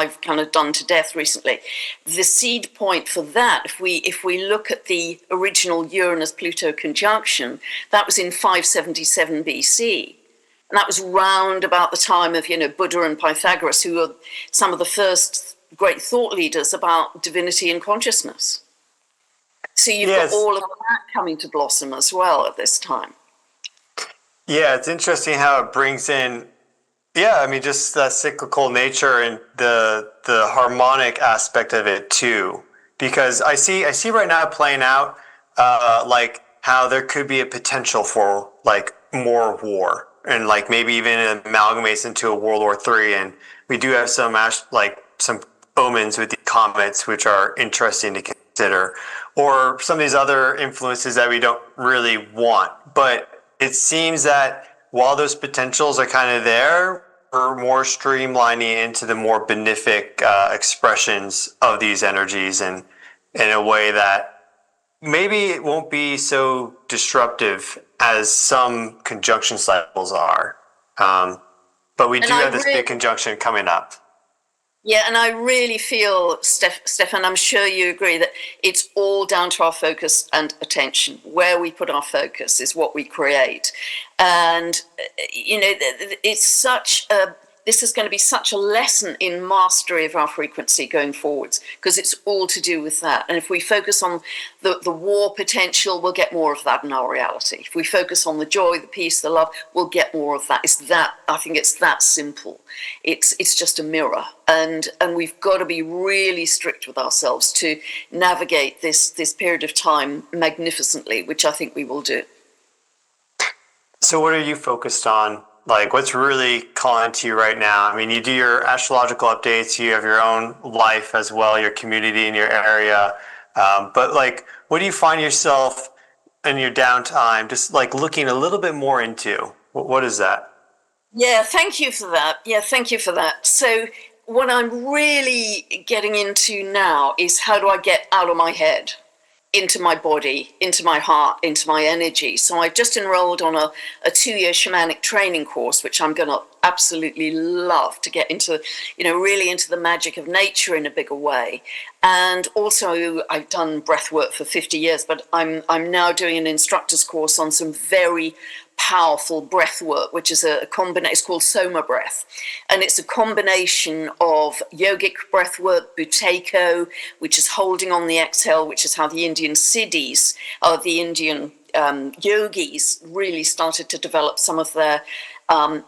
I've kind of done to death recently. The seed point for that, if we look at the original Uranus-Pluto conjunction, that was in 577 BC. And that was round about the time of, Buddha and Pythagoras, who were some of the first great thought leaders about divinity and consciousness. So you've got all of that coming to blossom as well at this time. Yeah, it's interesting how it brings in, just that cyclical nature and the harmonic aspect of it too. Because I see right now playing out like how there could be a potential for like more war, and like maybe even it amalgamates into a World War III. And we do have some omens with the comets, which are interesting to consider, or some of these other influences that we don't really want. But it seems that while those potentials are kind of there, we're more streamlining into the more benefic expressions of these energies, and in a way that maybe it won't be so disruptive as some conjunction cycles are. But we do have this big conjunction coming up. Yeah, and I really feel, Stefan, I'm sure you agree, that it's all down to our focus and attention. Where we put our focus is what we create. And, this is going to be such a lesson in mastery of our frequency going forwards, because it's all to do with that. And if we focus on the war potential, we'll get more of that in our reality. If we focus on the joy, the peace, the love, we'll get more of that. I think it's that simple. It's just a mirror. And we've got to be really strict with ourselves to navigate this period of time magnificently, which I think we will do. So what are you focused on? Like, what's really calling to you right now? I mean, you do your astrological updates, you have your own life as well, your community in your area. But like, what do you find yourself in your downtime just like looking a little bit more into? What is that? Yeah, thank you for that. So what I'm really getting into now is, how do I get out of my head into my body, into my heart, into my energy? So I just enrolled on a 2-year shamanic training course, which I'm going to absolutely love, to get into, really into the magic of nature in a bigger way. And also I've done breath work for 50 years, but I'm now doing an instructor's course on some very powerful breath work, which is it's called Soma breath, and it's a combination of yogic breath work, buteyko, which is holding on the exhale, which is how the Indian siddhis, the Indian yogis, really started to develop some of their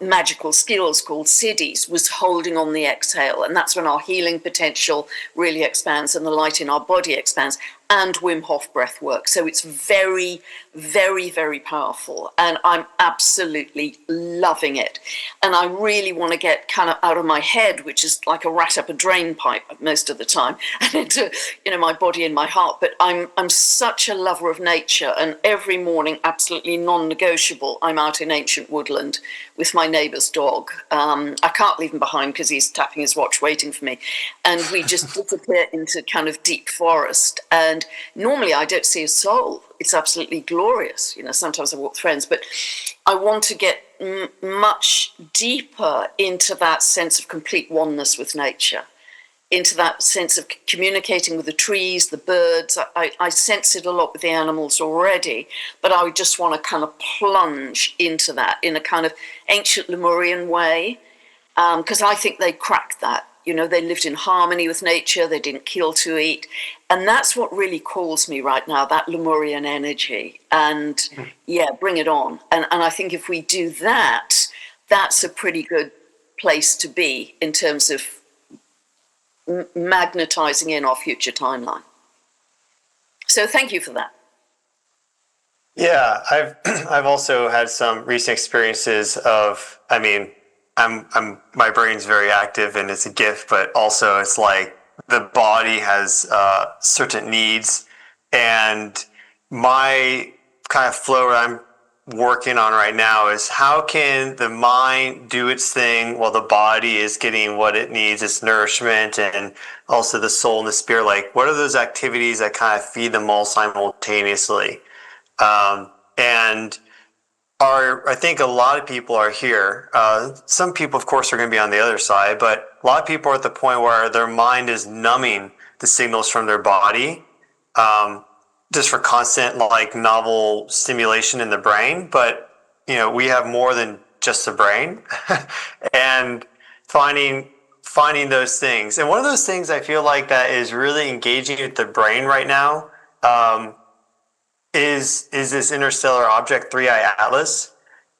magical skills, called siddhis, was holding on the exhale. And that's when our healing potential really expands and the light in our body expands. And Wim Hof breath work. So it's very, very, very powerful. And I'm absolutely loving it. And I really want to get kind of out of my head, which is like a rat up a drain pipe most of the time, and into, my body and my heart. But I'm such a lover of nature. And every morning, absolutely non-negotiable, I'm out in ancient woodland with my neighbour's dog. I can't leave him behind because he's tapping his watch waiting for me. And we just disappear into kind of deep forest. And normally I don't see a soul. It's absolutely glorious. Sometimes I walk with friends, but I want to get much deeper into that sense of complete oneness with nature, into that sense of communicating with the trees, the birds. I sense it a lot with the animals already, but I just want to kind of plunge into that in a kind of ancient Lemurian way, because I think they cracked that. They lived in harmony with nature. They didn't kill to eat. And that's what really calls me right now, that Lemurian energy. And yeah, bring it on. And I think if we do that, that's a pretty good place to be in terms of magnetizing in our future timeline. So thank you for that. Yeah, I've also had some recent experiences of, my brain's very active and it's a gift, but also it's like the body has certain needs, and my kind of flow that I'm working on right now is, how can the mind do its thing while the body is getting what it needs, its nourishment, and also the soul and the spirit. Like, what are those activities that kind of feed them all simultaneously? And I think a lot of people are here. Some people, of course, are going to be on the other side, but lot of people are at the point where their mind is numbing the signals from their body, just for constant like novel stimulation in the brain. But we have more than just the brain, and finding those things. And one of those things I feel like that is really engaging with the brain right now, is this interstellar object 3i Atlas.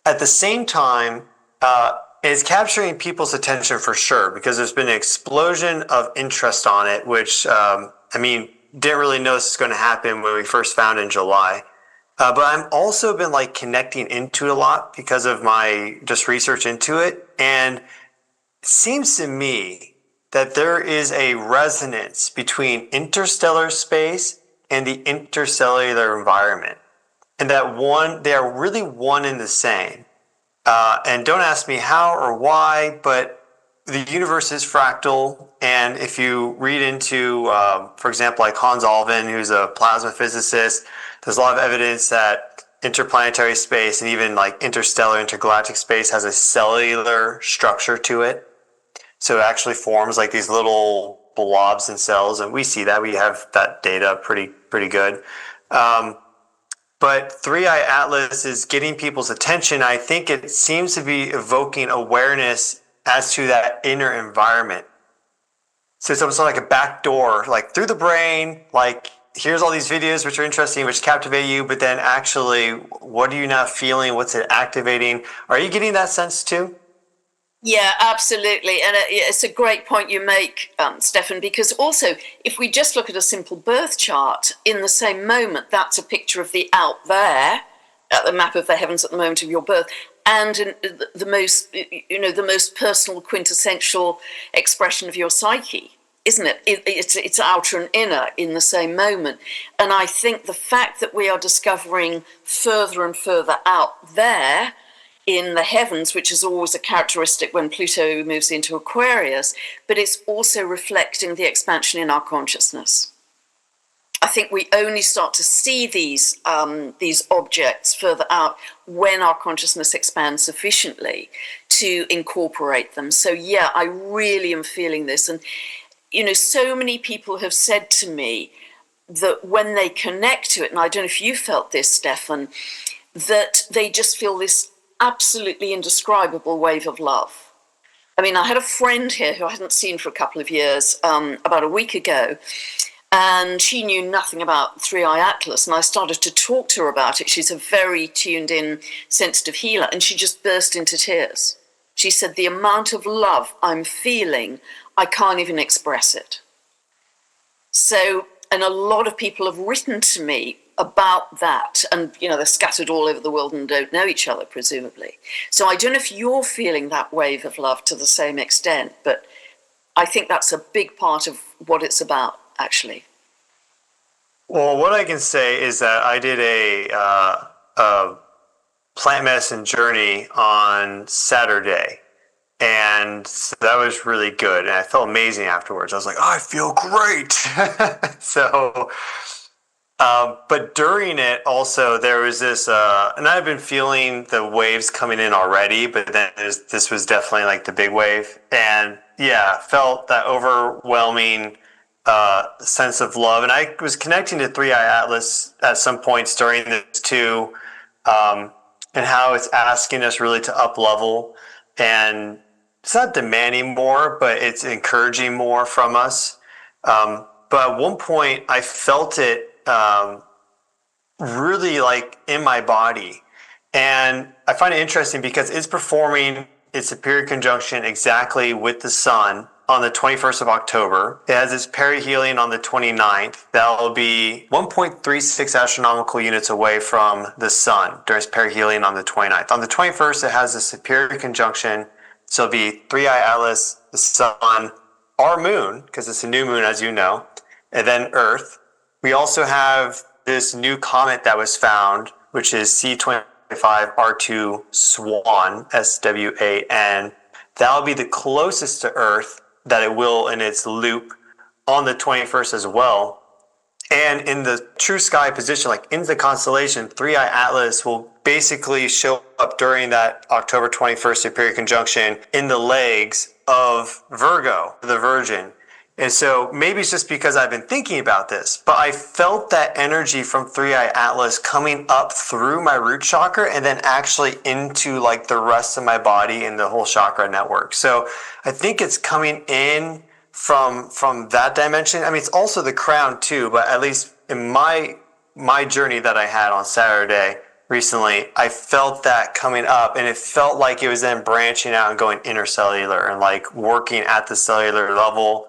At the same time, it's capturing people's attention for sure, because there's been an explosion of interest on it, which didn't really know this was going to happen when we first found in July. But I've also been like connecting into it a lot because of my just research into it. And it seems to me that there is a resonance between interstellar space and the interstellar environment. And that they are really one and the same. And don't ask me how or why, but the universe is fractal. And if you read into, for example, like Hans Alvin, who's a plasma physicist, there's a lot of evidence that interplanetary space and even like interstellar, intergalactic space has a cellular structure to it. So it actually forms like these little blobs and cells. And we see that. We have that data pretty good. But 3i Atlas is getting people's attention. I think it seems to be evoking awareness as to that inner environment. So it's almost like a back door, like through the brain, like here's all these videos which are interesting, which captivate you, but then actually, what are you now feeling? What's it activating? Are you getting that sense too? Yeah, absolutely. And it's a great point you make, Stefan, because also if we just look at a simple birth chart, in the same moment, that's a picture of the out there, the map of the heavens at the moment of your birth, and the most personal, quintessential expression of your psyche, isn't it? It's outer and inner in the same moment. And I think the fact that we are discovering further and further out there in the heavens, which is always a characteristic when Pluto moves into Aquarius, but it's also reflecting the expansion in our consciousness. I think we only start to see these objects further out when our consciousness expands sufficiently to incorporate them. So yeah, I really am feeling this. And, so many people have said to me that when they connect to it, and I don't know if you felt this, Stefan, that they just feel this absolutely indescribable wave of love. I mean, I had a friend here who I hadn't seen for a couple of years, about a week ago, and she knew nothing about 3i Atlas, and I started to talk to her about it. She's a very tuned in, sensitive healer, and she just burst into tears. She said, the amount of love I'm feeling, I can't even express it. So, and a lot of people have written to me about that, and they're scattered all over the world and don't know each other, presumably. So I don't know if you're feeling that wave of love to the same extent, but I think that's a big part of what it's about, actually. Well, what I can say is that I did a plant medicine journey on Saturday, and that was really good, and I felt amazing afterwards. I was like, I feel great. So but during it also there was this, and I've been feeling the waves coming in already, but then this was definitely like the big wave. And yeah, felt that overwhelming sense of love. And I was connecting to 3i Atlas at some points during this too, and how it's asking us really to up level. And it's not demanding more, but it's encouraging more from us. But at one point I felt it really like in my body. And I find it interesting because it's performing its superior conjunction exactly with the sun on the 21st of October. It has its perihelion on the 29th. That will be 1.36 astronomical units away from the sun during its perihelion on the 29th. On the 21st, it has a superior conjunction. So it'll be 3i Atlas, the sun, our moon, because it's a new moon, as you know, and then Earth. We also have this new comet that was found, which is C25R2 Swan, SWAN. That'll be the closest to Earth that it will in its loop on the 21st as well. And in the true sky position, like in the constellation, 3i Atlas will basically show up during that October 21st superior conjunction in the legs of Virgo, the Virgin. And so maybe it's just because I've been thinking about this, but I felt that energy from 3i Atlas coming up through my root chakra and then actually into like the rest of my body and the whole chakra network. So I think it's coming in from that dimension. I mean, it's also the crown too, but at least in my journey that I had on Saturday recently, I felt that coming up, and it felt like it was then branching out and going intercellular and like working at the cellular level.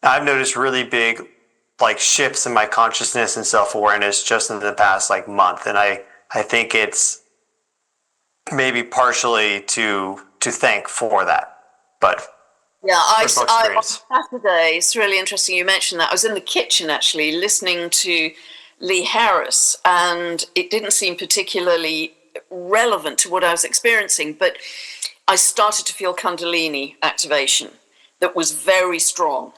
I've noticed really big like shifts in my consciousness and self-awareness just in the past like month, and I think it's maybe partially to thank for that, but Yeah, personal on experience. Saturday, it's really interesting you mentioned that. I was in the kitchen actually listening to Lee Harris, and it didn't seem particularly relevant to what I was experiencing, but I started to feel Kundalini activation that was very strong,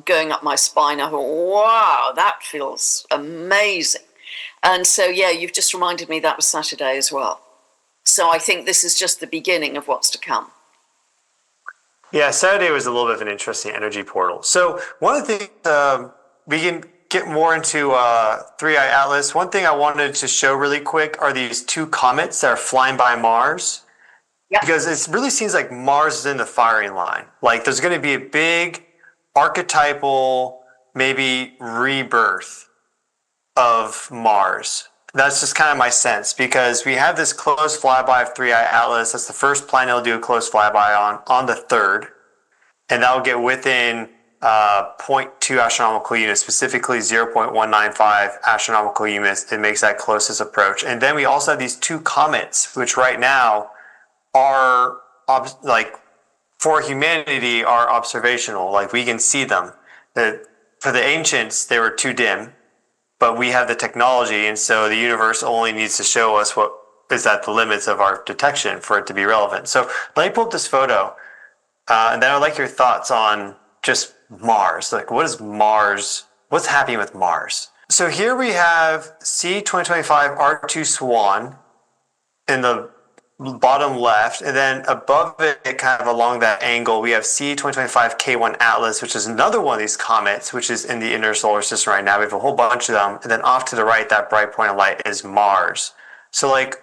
going up my spine. I thought, wow, that feels amazing. And so, yeah, you've just reminded me that was Saturday as well. So I think this is just the beginning of what's to come. Yeah, Saturday was a little bit of an interesting energy portal. So one of the things we can get more into 3i Atlas. One thing I wanted to show really quick are these two comets that are flying by Mars. Yep. Because it really seems like Mars is in the firing line. Like there's going to be a big archetypal, maybe rebirth of Mars. That's just kind of my sense, because we have this close flyby of 3i Atlas. That's the first planet it'll do a close flyby on the 3rd. And that will get within 0.2 astronomical units, specifically 0.195 astronomical units. It makes that closest approach. And then we also have these two comets, which right now are like for humanity are observational. Like we can see them. For the ancients, they were too dim, but we have the technology, and so the universe only needs to show us what is at the limits of our detection for it to be relevant. So let me pull up this photo, and then I'd like your thoughts on just Mars. Like, what is Mars? What's happening with Mars? So here we have C2025 R2 Swan in the bottom left, and then above it, kind of along that angle, we have C2025 K1 Atlas, which is another one of these comets, which is in the inner solar system right now. We have a whole bunch of them, and then off to the right, that bright point of light is Mars. So like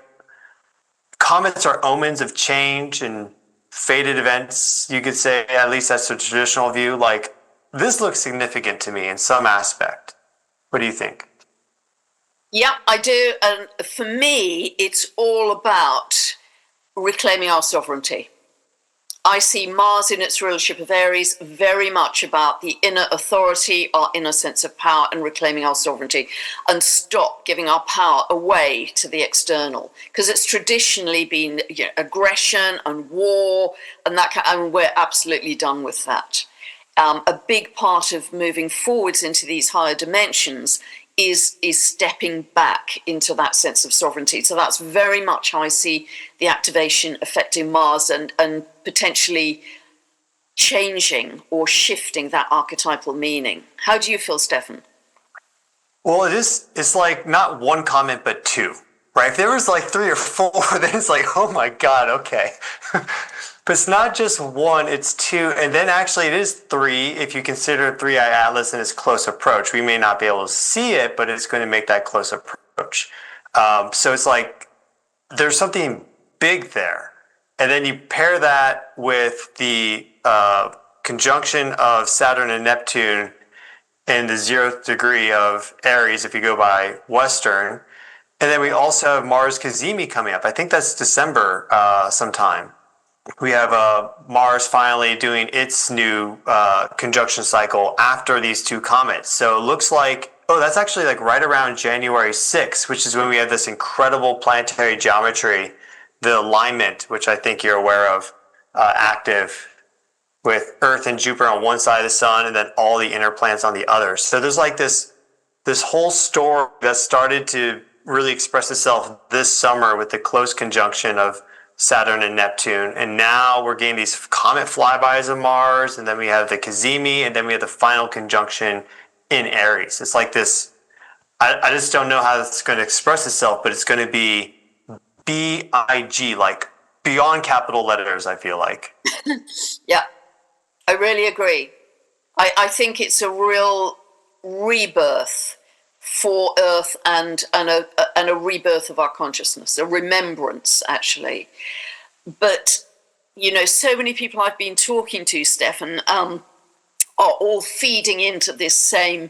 comets are omens of change and fated events, you could say. At least that's the traditional view. Like this looks significant to me in some aspect. What do you think? Yeah, I do. And for me, it's all about reclaiming our sovereignty. I see Mars in its rulership of Aries very much about the inner authority, our inner sense of power, and reclaiming our sovereignty, and stop giving our power away to the external, because it's traditionally been aggression and war, and and we're absolutely done with that. A big part of moving forwards into these higher dimensions is stepping back into that sense of sovereignty. So that's very much how I see the activation affecting Mars and potentially changing or shifting that archetypal meaning. How do you feel, Stefan? Well, it's like not one comment, but two, right? If there was like three or four, then it's like, oh my God, okay. But it's not just one, it's two. And then actually it is three if you consider 3i Atlas and its close approach. We may not be able to see it, but it's going to make that close approach. So it's like there's something big there. And then you pair that with the conjunction of Saturn and Neptune in the 0th degree of Aries, if you go by Western. And then we also have Mars Cazimi coming up. I think that's December sometime. We have Mars finally doing its new conjunction cycle after these two comets. So it looks like, that's actually like right around January 6th, which is when we have this incredible planetary geometry, the alignment, which I think you're aware of, active with Earth and Jupiter on one side of the sun and then all the inner planets on the other. So there's like this whole story that started to really express itself this summer with the close conjunction of Saturn and Neptune, and now we're getting these comet flybys of Mars, and then we have the Cazimi, and then we have the final conjunction in Aries. It's like this, I just don't know how it's going to express itself, but it's going to be BIG, like beyond capital letters, I feel like. Yeah, I really agree. I think it's a real rebirth for Earth and a rebirth of our consciousness, a remembrance, actually. But, so many people I've been talking to, Stefan, are all feeding into this same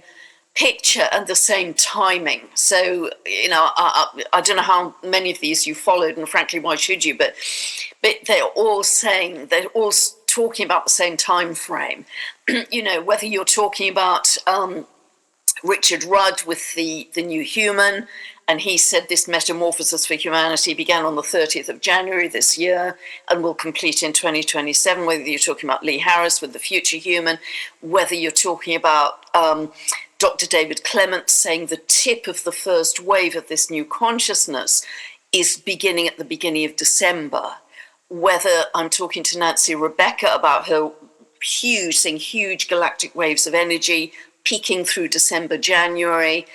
picture and the same timing. So, I don't know how many of these you followed, and frankly, why should you? But they're all talking about the same time frame. Whether you're talking about Richard Rudd with the New Human, and he said this metamorphosis for humanity began on the 30th of January this year and will complete in 2027, whether you're talking about Lee Harris with the Future Human, whether you're talking about Dr. David Clement saying the tip of the first wave of this new consciousness is beginning at the beginning of December, whether I'm talking to Nancy Rebecca about her huge galactic waves of energy peaking through December, January.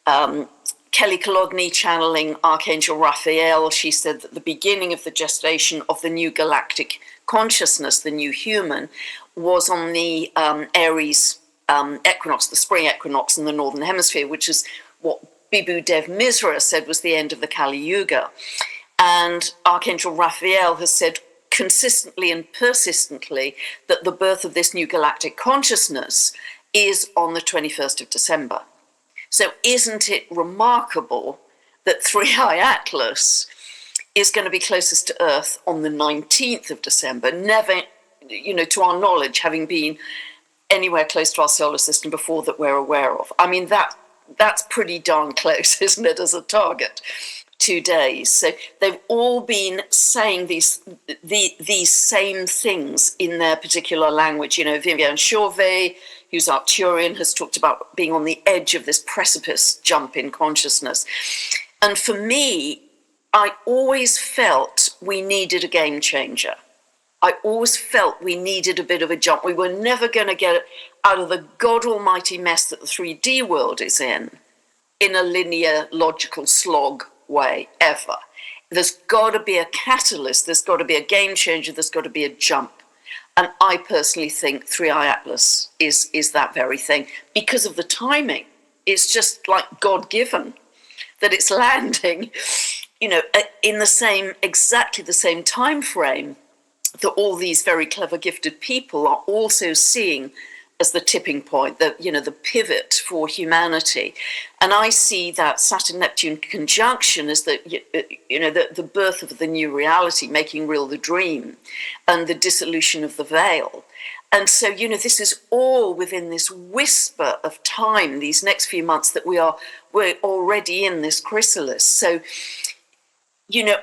Kelly Kolodny channeling Archangel Raphael, she said that the beginning of the gestation of the new galactic consciousness, the new human, was on the Aries equinox, the spring equinox in the Northern Hemisphere, which is what Bibhu Dev Misra said was the end of the Kali Yuga. And Archangel Raphael has said consistently and persistently that the birth of this new galactic consciousness is on the 21st of December. So isn't it remarkable that Three Eye Atlas is going to be closest to Earth on the 19th of December, never, to our knowledge, having been anywhere close to our solar system before that we're aware of. I mean, that's pretty darn close, isn't it, as a target? 2 days. So they've all been saying these same things in their particular language. Viviane Chauvet, who's Arcturian, has talked about being on the edge of this precipice jump in consciousness. And for me, I always felt we needed a game changer. I always felt we needed a bit of a jump. We were never going to get out of the God almighty mess that the 3D world is in a linear, logical slog way, ever. There's got to be a catalyst, there's got to be a game changer, there's got to be a jump. And I personally think Three Eye Atlas is that very thing. Because of the timing, it's just like God-given that it's landing, in exactly the same time frame that all these very clever, gifted people are also seeing as the tipping point, the pivot for humanity. And I see that Saturn-Neptune conjunction as the birth of the new reality, making real the dream, and the dissolution of the veil. And so, this is all within this whisper of time, these next few months that we're already in this chrysalis. So,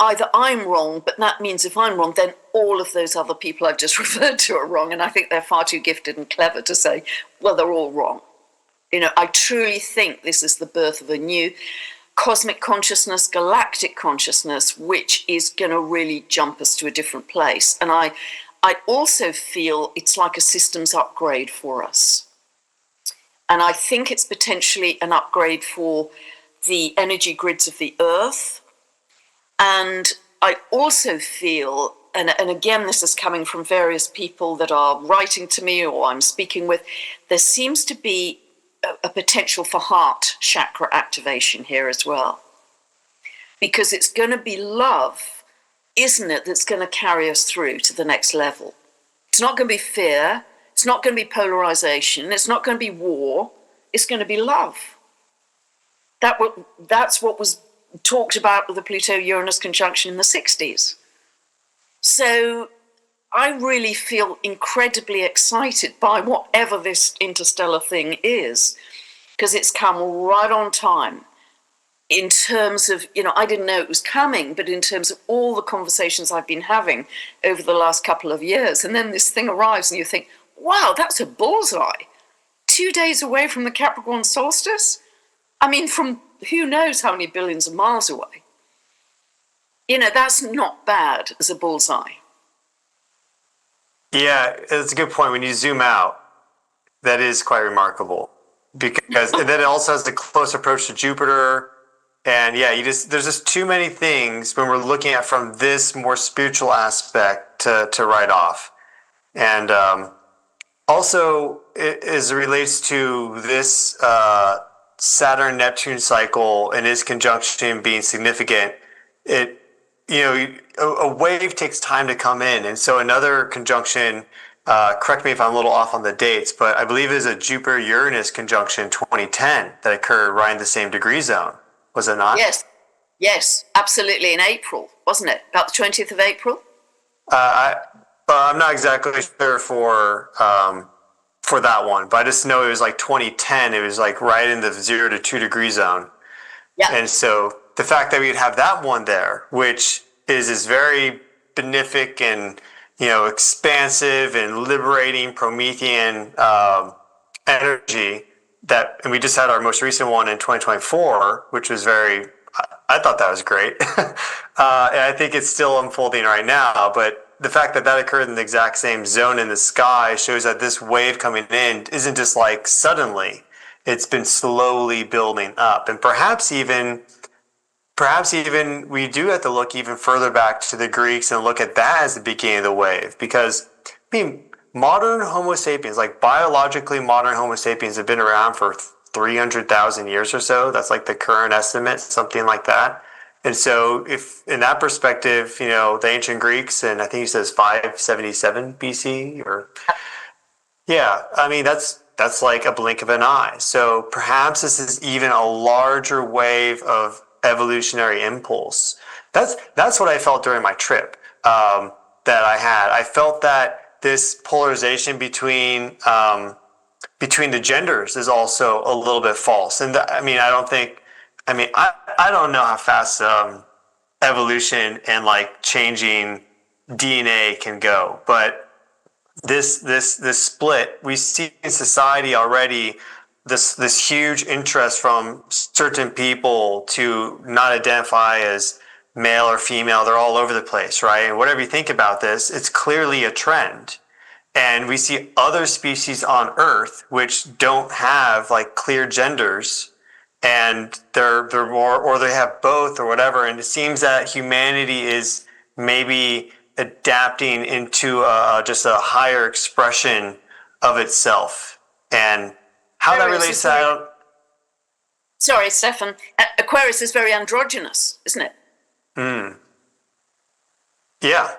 either I'm wrong, but that means if I'm wrong, then all of those other people I've just referred to are wrong. And I think they're far too gifted and clever to say, well, they're all wrong. I truly think this is the birth of a new cosmic consciousness, galactic consciousness, which is going to really jump us to a different place. And I also feel it's like a systems upgrade for us. And I think it's potentially an upgrade for the energy grids of the Earth. And I also feel, and again, this is coming from various people that are writing to me or I'm speaking with, there seems to be a potential for heart chakra activation here as well. Because it's going to be love, isn't it, that's going to carry us through to the next level. It's not going to be fear, it's not going to be polarization, it's not going to be war, it's going to be love. That's what was talked about with the Pluto-Uranus conjunction in the 60s. So I really feel incredibly excited by whatever this interstellar thing is, because it's come right on time in terms of, I didn't know it was coming, but in terms of all the conversations I've been having over the last couple of years. And then this thing arrives and you think, wow, that's a bullseye. 2 days away from the Capricorn solstice? I mean, from who knows how many billions of miles away. That's not bad as a bullseye. Yeah, it's a good point. When you zoom out, that is quite remarkable. because and then it also has the close approach to Jupiter. And yeah, there's just too many things when we're looking at from this more spiritual aspect to write off. And also, as it relates to this Saturn Neptune cycle and its conjunction being significant, it a wave takes time to come in, and so another conjunction. Correct me if I'm a little off on the dates, but I believe it is a Jupiter Uranus conjunction 2010 that occurred right in the same degree zone. Was it not? Yes, absolutely. In April, wasn't it? About the 20th of April. Uh, I'm not exactly sure for that one, but I just know it was like 2010. It was like right in the 0 to 2 degree zone. Yeah. And so the fact that we'd have that one there, which is this very benefic and expansive and liberating Promethean energy and we just had our most recent one in 2024, which was I thought that was great. And I think it's still unfolding right now, but the fact that occurred in the exact same zone in the sky shows that this wave coming in isn't just like suddenly. It's been slowly building up. And perhaps even we do have to look even further back to the Greeks and look at that as the beginning of the wave. Because, modern Homo sapiens, like biologically modern Homo sapiens, have been around for 300,000 years or so. That's like the current estimate, something like that. And so if in that perspective, the ancient Greeks, and I think he says 577 BC that's like a blink of an eye. So perhaps this is even a larger wave of evolutionary impulse. That's what I felt during my trip that I had. I felt that this polarization between the genders is also a little bit false. And I don't know how fast evolution and like changing DNA can go, but this split we see in society already. This huge interest from certain people to not identify as male or female. They're all over the place, right? And whatever you think about this, it's clearly a trend. And we see other species on Earth which don't have like clear genders, and they're more, or they have both or whatever. And it seems that humanity is maybe adapting into just a higher expression of itself. And how that relates to... Sorry, Stefan. Aquarius is very androgynous, isn't it? Yeah.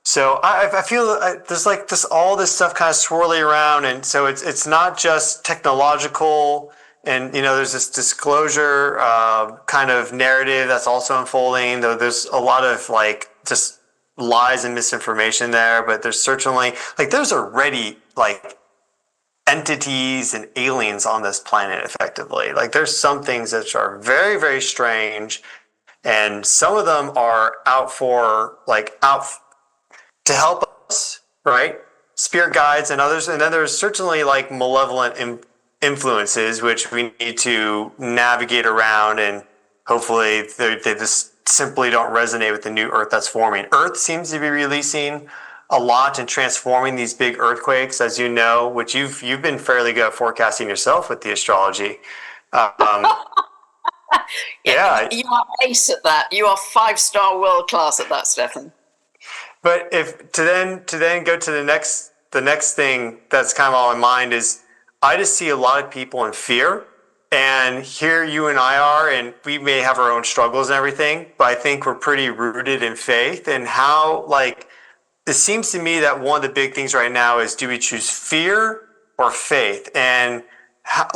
So I feel there's like all this stuff kind of swirling around, and so it's not just technological, and there's this disclosure kind of narrative that's also unfolding. Though there's a lot of like just lies and misinformation there, but there's certainly there's already like entities and aliens on this planet effectively. Like there's some things that are very, very strange, and some of them are out to help us, right? Spirit guides and others. And then there's certainly like malevolent influences, which we need to navigate around, and hopefully they just simply don't resonate with the new Earth that's forming. Earth seems to be releasing a lot and transforming these big earthquakes, as you know, which you've been fairly good at forecasting yourself with the astrology. Yeah, you are ace at that. You are 5-star world class at that, Stefan. But if to then go to the next thing that's kind of on my mind is, I just see a lot of people in fear, and here you and I are, and we may have our own struggles and everything, but I think we're pretty rooted in faith. And how it seems to me that one of the big things right now is, do we choose fear or faith? And how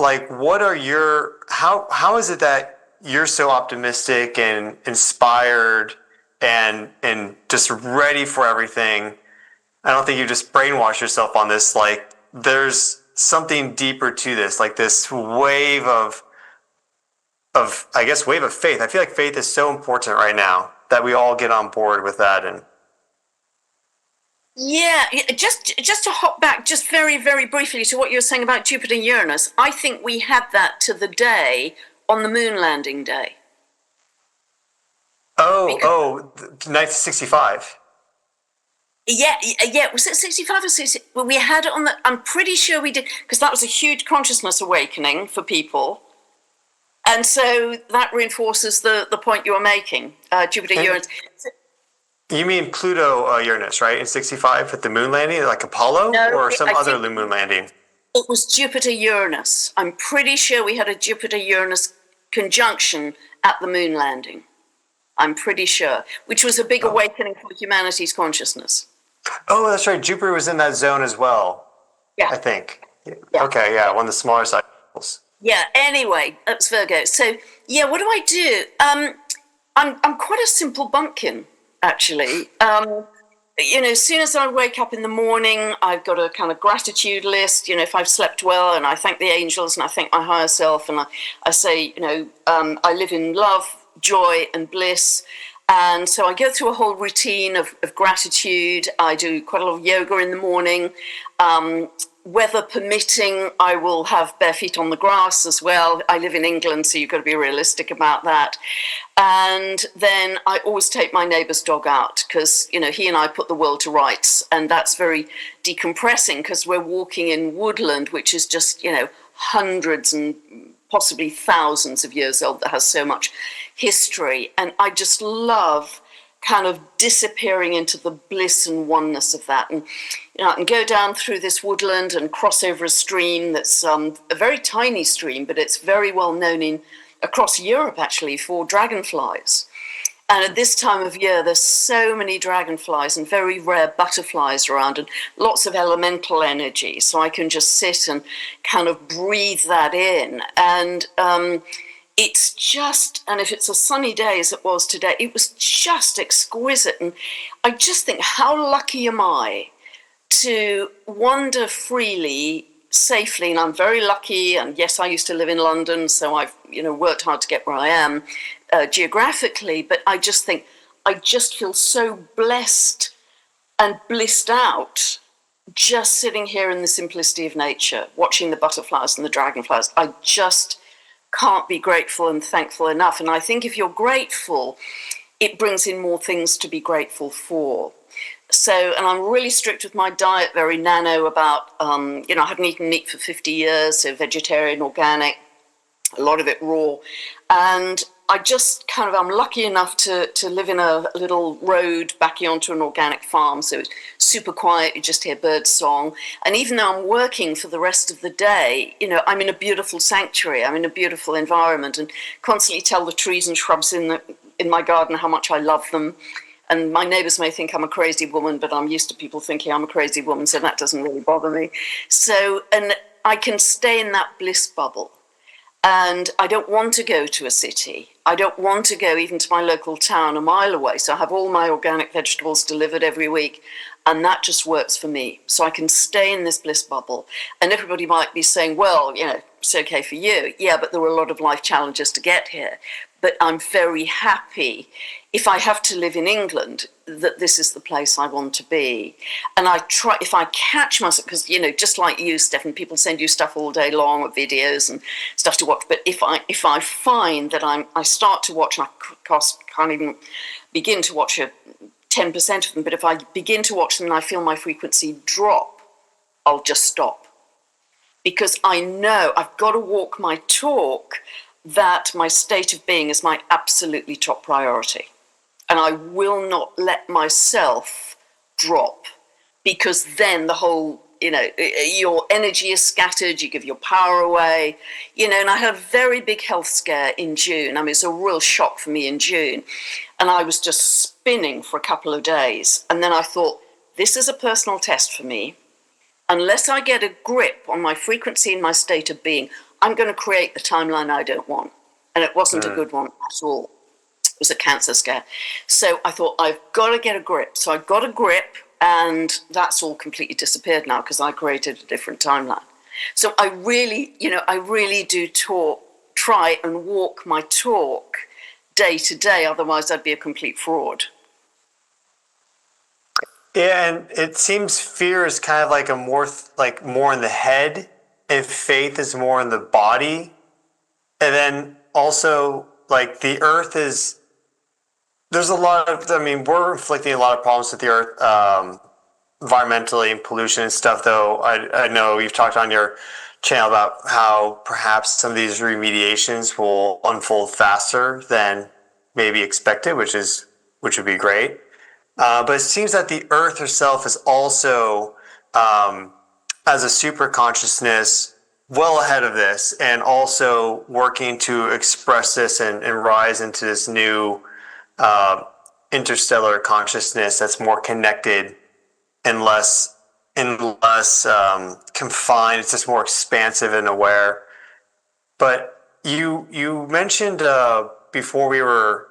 is it that you're so optimistic and inspired and just ready for everything? I don't think you just brainwash yourself on this. Like there's something deeper to this, like this wave of wave of faith. I feel like faith is so important right now that we all get on board with that. And yeah, just to hop back just very, very briefly to what you were saying about Jupiter and Uranus, I think we had that to the day on the moon landing day. 1965. Yeah. Was it 65 or 60? Well, we had it on the. I'm pretty sure we did because that was a huge consciousness awakening for people, and so that reinforces the point you were making. Jupiter, And Uranus. you mean Pluto Uranus, right? In 65 with the moon landing, like Apollo No, or some I other think moon landing? it was Jupiter Uranus. I'm pretty sure we had a Jupiter Uranus conjunction at the moon landing. I'm pretty sure, which was a big Oh. awakening for humanity's consciousness. Oh, that's right. Jupiter was in that zone as well, Yeah, I think. yeah, Okay, yeah, one of the smaller cycles. yeah. Anyway, that's Virgo. So yeah, what do I do? I'm quite a simple bumpkin, actually. As soon as I wake up in the morning, I've got a kind of gratitude list. If I've slept well, and I thank the angels, and I thank my higher self, and I say, I live in love, joy, and bliss. And so I go through a whole routine of gratitude. I do quite a lot of yoga in the morning. Weather permitting, I will have bare feet on the grass as well. I live in England, so you've got to be realistic about that. And then I always take my neighbour's dog out because, he and I put the world to rights. And that's very decompressing because we're walking in woodland, which is just, hundreds and possibly thousands of years old, that has so much history. And I just love kind of disappearing into the bliss and oneness of that. And I can go down through this woodland and cross over a stream that's a very tiny stream, but it's very well known across Europe actually for dragonflies. And at this time of year, there's so many dragonflies and very rare butterflies around and lots of elemental energy. So I can just sit and kind of breathe that in. And it's just, and if it's a sunny day as it was today, it was just exquisite. And I just think, how lucky am I to wander freely, safely? And I'm very lucky. And yes, I used to live in London, so I've worked hard to get where I am geographically. But I just think I just feel so blessed and blissed out just sitting here in the simplicity of nature, watching the butterflies and the dragonflies. I just can't be grateful and thankful enough. And I think if you're grateful, it brings in more things to be grateful for. So, and I'm really strict with my diet, very nano about, I hadn't eaten meat for 50 years, so vegetarian, organic, a lot of it raw. And I just I'm lucky enough to live in a little road backing onto an organic farm. So it's super quiet, you just hear bird song. And even though I'm working for the rest of the day, I'm in a beautiful sanctuary, I'm in a beautiful environment, and constantly tell the trees and shrubs in my garden how much I love them. And my neighbours may think I'm a crazy woman, but I'm used to people thinking I'm a crazy woman, so that doesn't really bother me. So, and I can stay in that bliss bubble. And I don't want to go to a city. I don't want to go even to my local town a mile away. So I have all my organic vegetables delivered every week. And that just works for me. So I can stay in this bliss bubble. And everybody might be saying, well, it's okay for you. Yeah, but there were a lot of life challenges to get here. But I'm very happy, if I have to live in England, that this is the place I want to be. And I try, if I catch myself, because, just like you, Stefan, people send you stuff all day long, or videos and stuff to watch. But if I find that I start to watch, and I can't even begin to watch 10% of them, but if I begin to watch them and I feel my frequency drop, I'll just stop. Because I know I've got to walk my talk, that my state of being is my absolutely top priority. And I will not let myself drop, because then the whole, your energy is scattered, you give your power away, and I had a very big health scare in June. I mean, it's a real shock for me in June. And I was just spinning for a couple of days. And then I thought, this is a personal test for me. Unless I get a grip on my frequency and my state of being, I'm going to create the timeline I don't want. And it wasn't a good one at all. It was a cancer scare. So I thought, I've got to get a grip. So I got a grip, and that's all completely disappeared now because I created a different timeline. So I really do try and walk my talk day to day. Otherwise, I'd be a complete fraud. Yeah, and it seems fear is kind of like more in the head, and faith is more in the body. And then also, like, the earth is, there's a lot of, we're inflicting a lot of problems with the earth. environmentally and pollution and stuff, though, I know you've talked on your channel about how perhaps some of these remediations will unfold faster than maybe expected, which would be great. But it seems that the Earth herself is also, as a super consciousness, well ahead of this, and also working to express this and rise into this new interstellar consciousness that's more connected and less confined. It's just more expansive and aware. But you mentioned before we were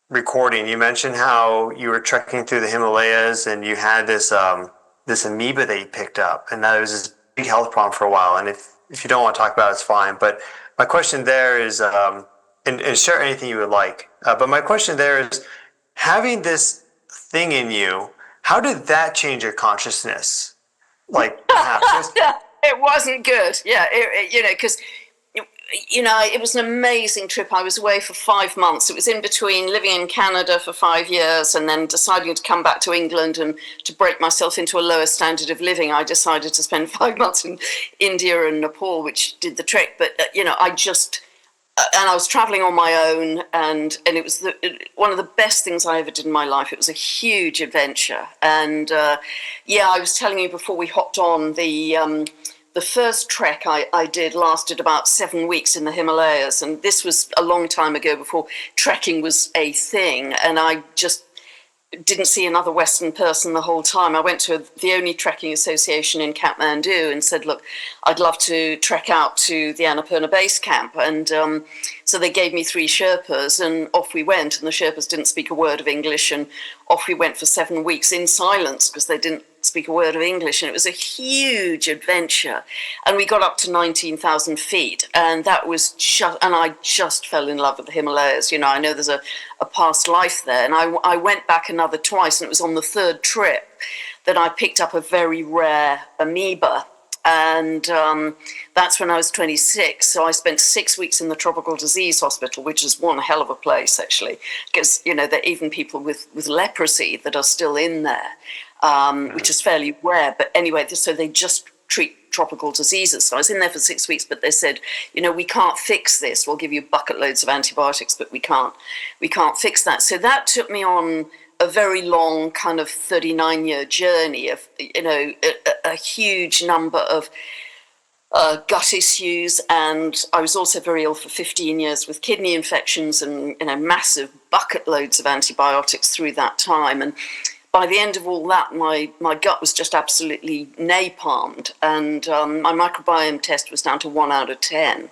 recording, you mentioned how you were trekking through the Himalayas and you had this amoeba that you picked up, and that was this big health problem for a while. And if you don't want to talk about it, it's fine. But my question there is, and share anything you would like. But my question there is, having this thing in you, how did that change your consciousness? Like, perhaps it wasn't good. Yeah, because it was an amazing trip. I was away for 5 months. It was in between living in Canada for 5 years and then deciding to come back to England, and to break myself into a lower standard of living, I decided to spend 5 months in India and Nepal, which did the trick. But and I was traveling on my own, and it was one of the best things I ever did in my life. It was a huge adventure. And I was telling you before we hopped on, the first trek I did lasted about 7 weeks in the Himalayas, and this was a long time ago, before trekking was a thing, and I just didn't see another Western person the whole time. I went to the only trekking association in Kathmandu and said, look, I'd love to trek out to the Annapurna base camp. And so they gave me 3 Sherpas, and off we went. And the Sherpas didn't speak a word of English, and off we went for 7 weeks in silence because they didn't speak a word of English. And it was a huge adventure. And we got up to 19,000 feet, and that was and I just fell in love with the Himalayas. I know there's a past life there. And I went back another twice, and it was on the 3rd trip that I picked up a very rare amoeba. And that's when I was 26. So I spent 6 weeks in the tropical disease hospital, which is one hell of a place, actually, because, there are even people with leprosy that are still in there, which is fairly rare. But anyway, so they just treat tropical diseases. So I was in there for 6 weeks, but they said, we can't fix this. We'll give you bucket loads of antibiotics, but we can't fix that. So that took me on a very long kind of 39-year journey of, a huge number of gut issues. And I was also very ill for 15 years with kidney infections and, massive bucket loads of antibiotics through that time. And by the end of all that, my gut was just absolutely napalmed. And my microbiome test was down to 1 out of 10.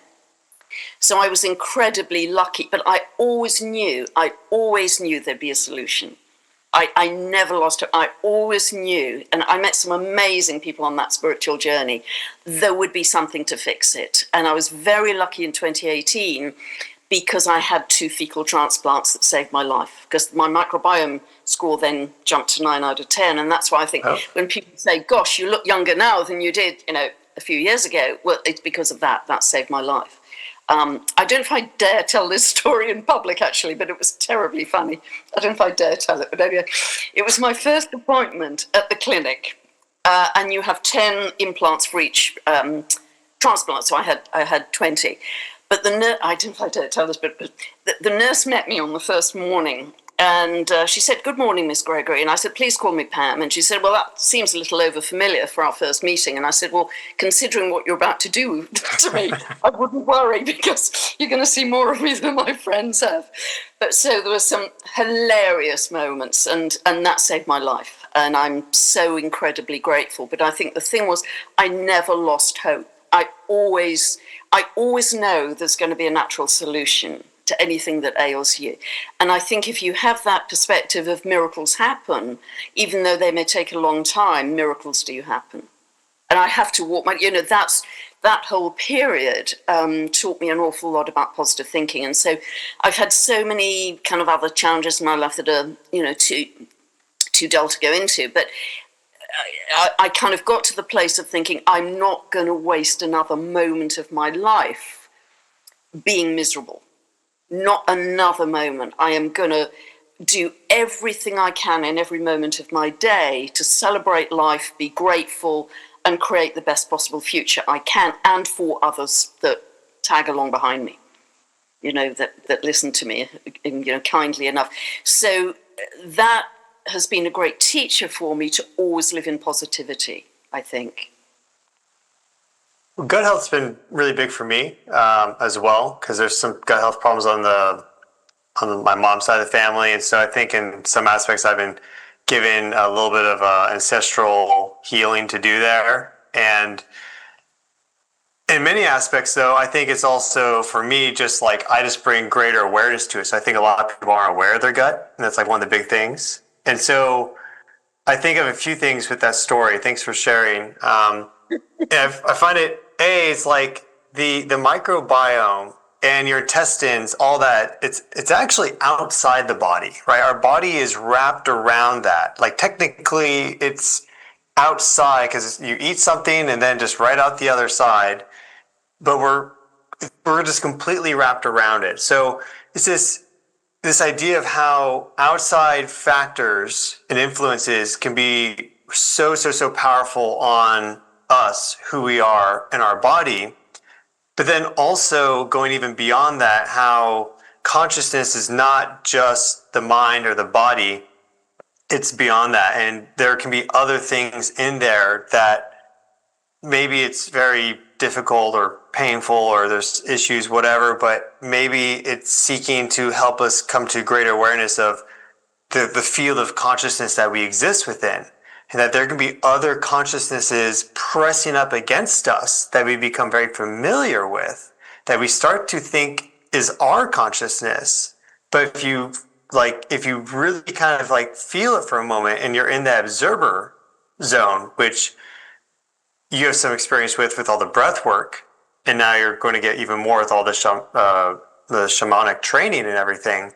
So I was incredibly lucky, but I always knew there'd be a solution. I never lost hope. I always knew, and I met some amazing people on that spiritual journey, there would be something to fix it. And I was very lucky in 2018 because I had 2 fecal transplants that saved my life, because my microbiome score then jumped to 9 out of 10. And that's why I think when people say, gosh, you look younger now than you did, a few years ago, well, it's because of that. That saved my life. I don't know if I dare tell this story in public, actually, but it was terribly funny. I don't know if I dare tell it, but anyway, it was my first appointment at the clinic, and you have 10 implants for each transplant, so I had 20. But I don't know if I dare tell this, but the nurse met me on the first morning, and she said, "Good morning, Miss Gregory." And I said, "Please call me Pam." And she said, "Well, that seems a little over-familiar for our first meeting." And I said, "Well, considering what you're about to do to me, I wouldn't worry, because you're going to see more of me than my friends have." But so there were some hilarious moments, and that saved my life. And I'm so incredibly grateful. But I think the thing was, I never lost hope. I always know there's going to be a natural solution to anything that ails you. And I think if you have that perspective of miracles happen, even though they may take a long time, miracles do happen. And I have to walk that whole period taught me an awful lot about positive thinking. And so I've had so many kind of other challenges in my life that are, too dull to go into. But I kind of got to the place of thinking, I'm not going to waste another moment of my life being miserable. Not another moment. I am going to do everything I can in every moment of my day to celebrate life, be grateful, and create the best possible future I can, and for others that tag along behind me, that listen to me, kindly enough. So that has been a great teacher for me to always live in positivity, I think. Gut health's been really big for me as well, because there's some gut health problems on my mom's side of the family, and so I think in some aspects I've been given a little bit of ancestral healing to do there. And in many aspects, though, I think it's also, for me, just like I just bring greater awareness to it. So I think a lot of people aren't aware of their gut, and that's like one of the big things. And so I think of a few things with that story. Thanks for sharing. I find it's like the microbiome and your intestines, all that, it's actually outside the body, right? Our body is wrapped around that. Like technically it's outside because you eat something and then just right out the other side, but we're just completely wrapped around it. So it's this idea of how outside factors and influences can be so powerful on us, who we are, and our body. But then also going even beyond that, how consciousness is not just the mind or the body, it's beyond that. And there can be other things in there that maybe it's very difficult or painful or there's issues, whatever, but maybe it's seeking to help us come to greater awareness of the field of consciousness that we exist within. And that there can be other consciousnesses pressing up against us that we become very familiar with, that we start to think is our consciousness. But if you really kind of like feel it for a moment and you're in that observer zone, which you have some experience with all the breath work, and now you're going to get even more with all the shamanic training and everything.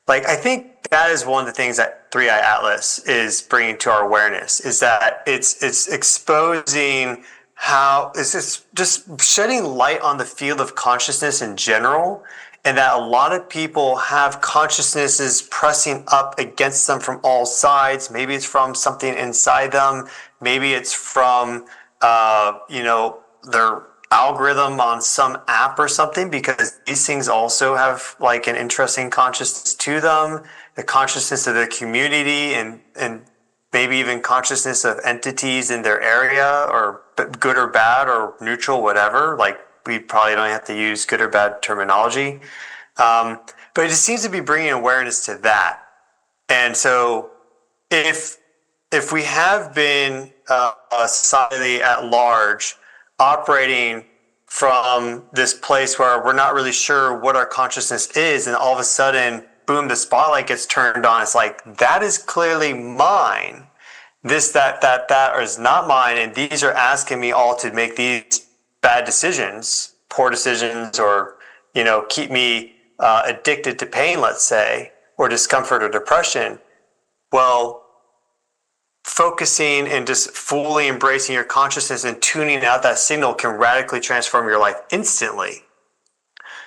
Like, I think that is one of the things that 3i Atlas is bringing to our awareness, is that it's exposing how it's just shedding light on the field of consciousness in general, and that a lot of people have consciousnesses pressing up against them from all sides. Maybe it's from something inside them. Maybe it's from their algorithm on some app or something, because these things also have like an interesting consciousness to them, the consciousness of their community, and maybe even consciousness of entities in their area, or good or bad or neutral, whatever. Like, we probably don't have to use good or bad terminology, but it just seems to be bringing awareness to that. And so if we have been a society at large operating from this place where we're not really sure what our consciousness is, and all of a sudden, boom, the spotlight gets turned on. It's like, that is clearly mine. This, that is not mine. And these are asking me all to make these bad decisions, poor decisions, or, keep me addicted to pain, let's say, or discomfort or depression. Well, focusing and just fully embracing your consciousness and tuning out that signal can radically transform your life instantly.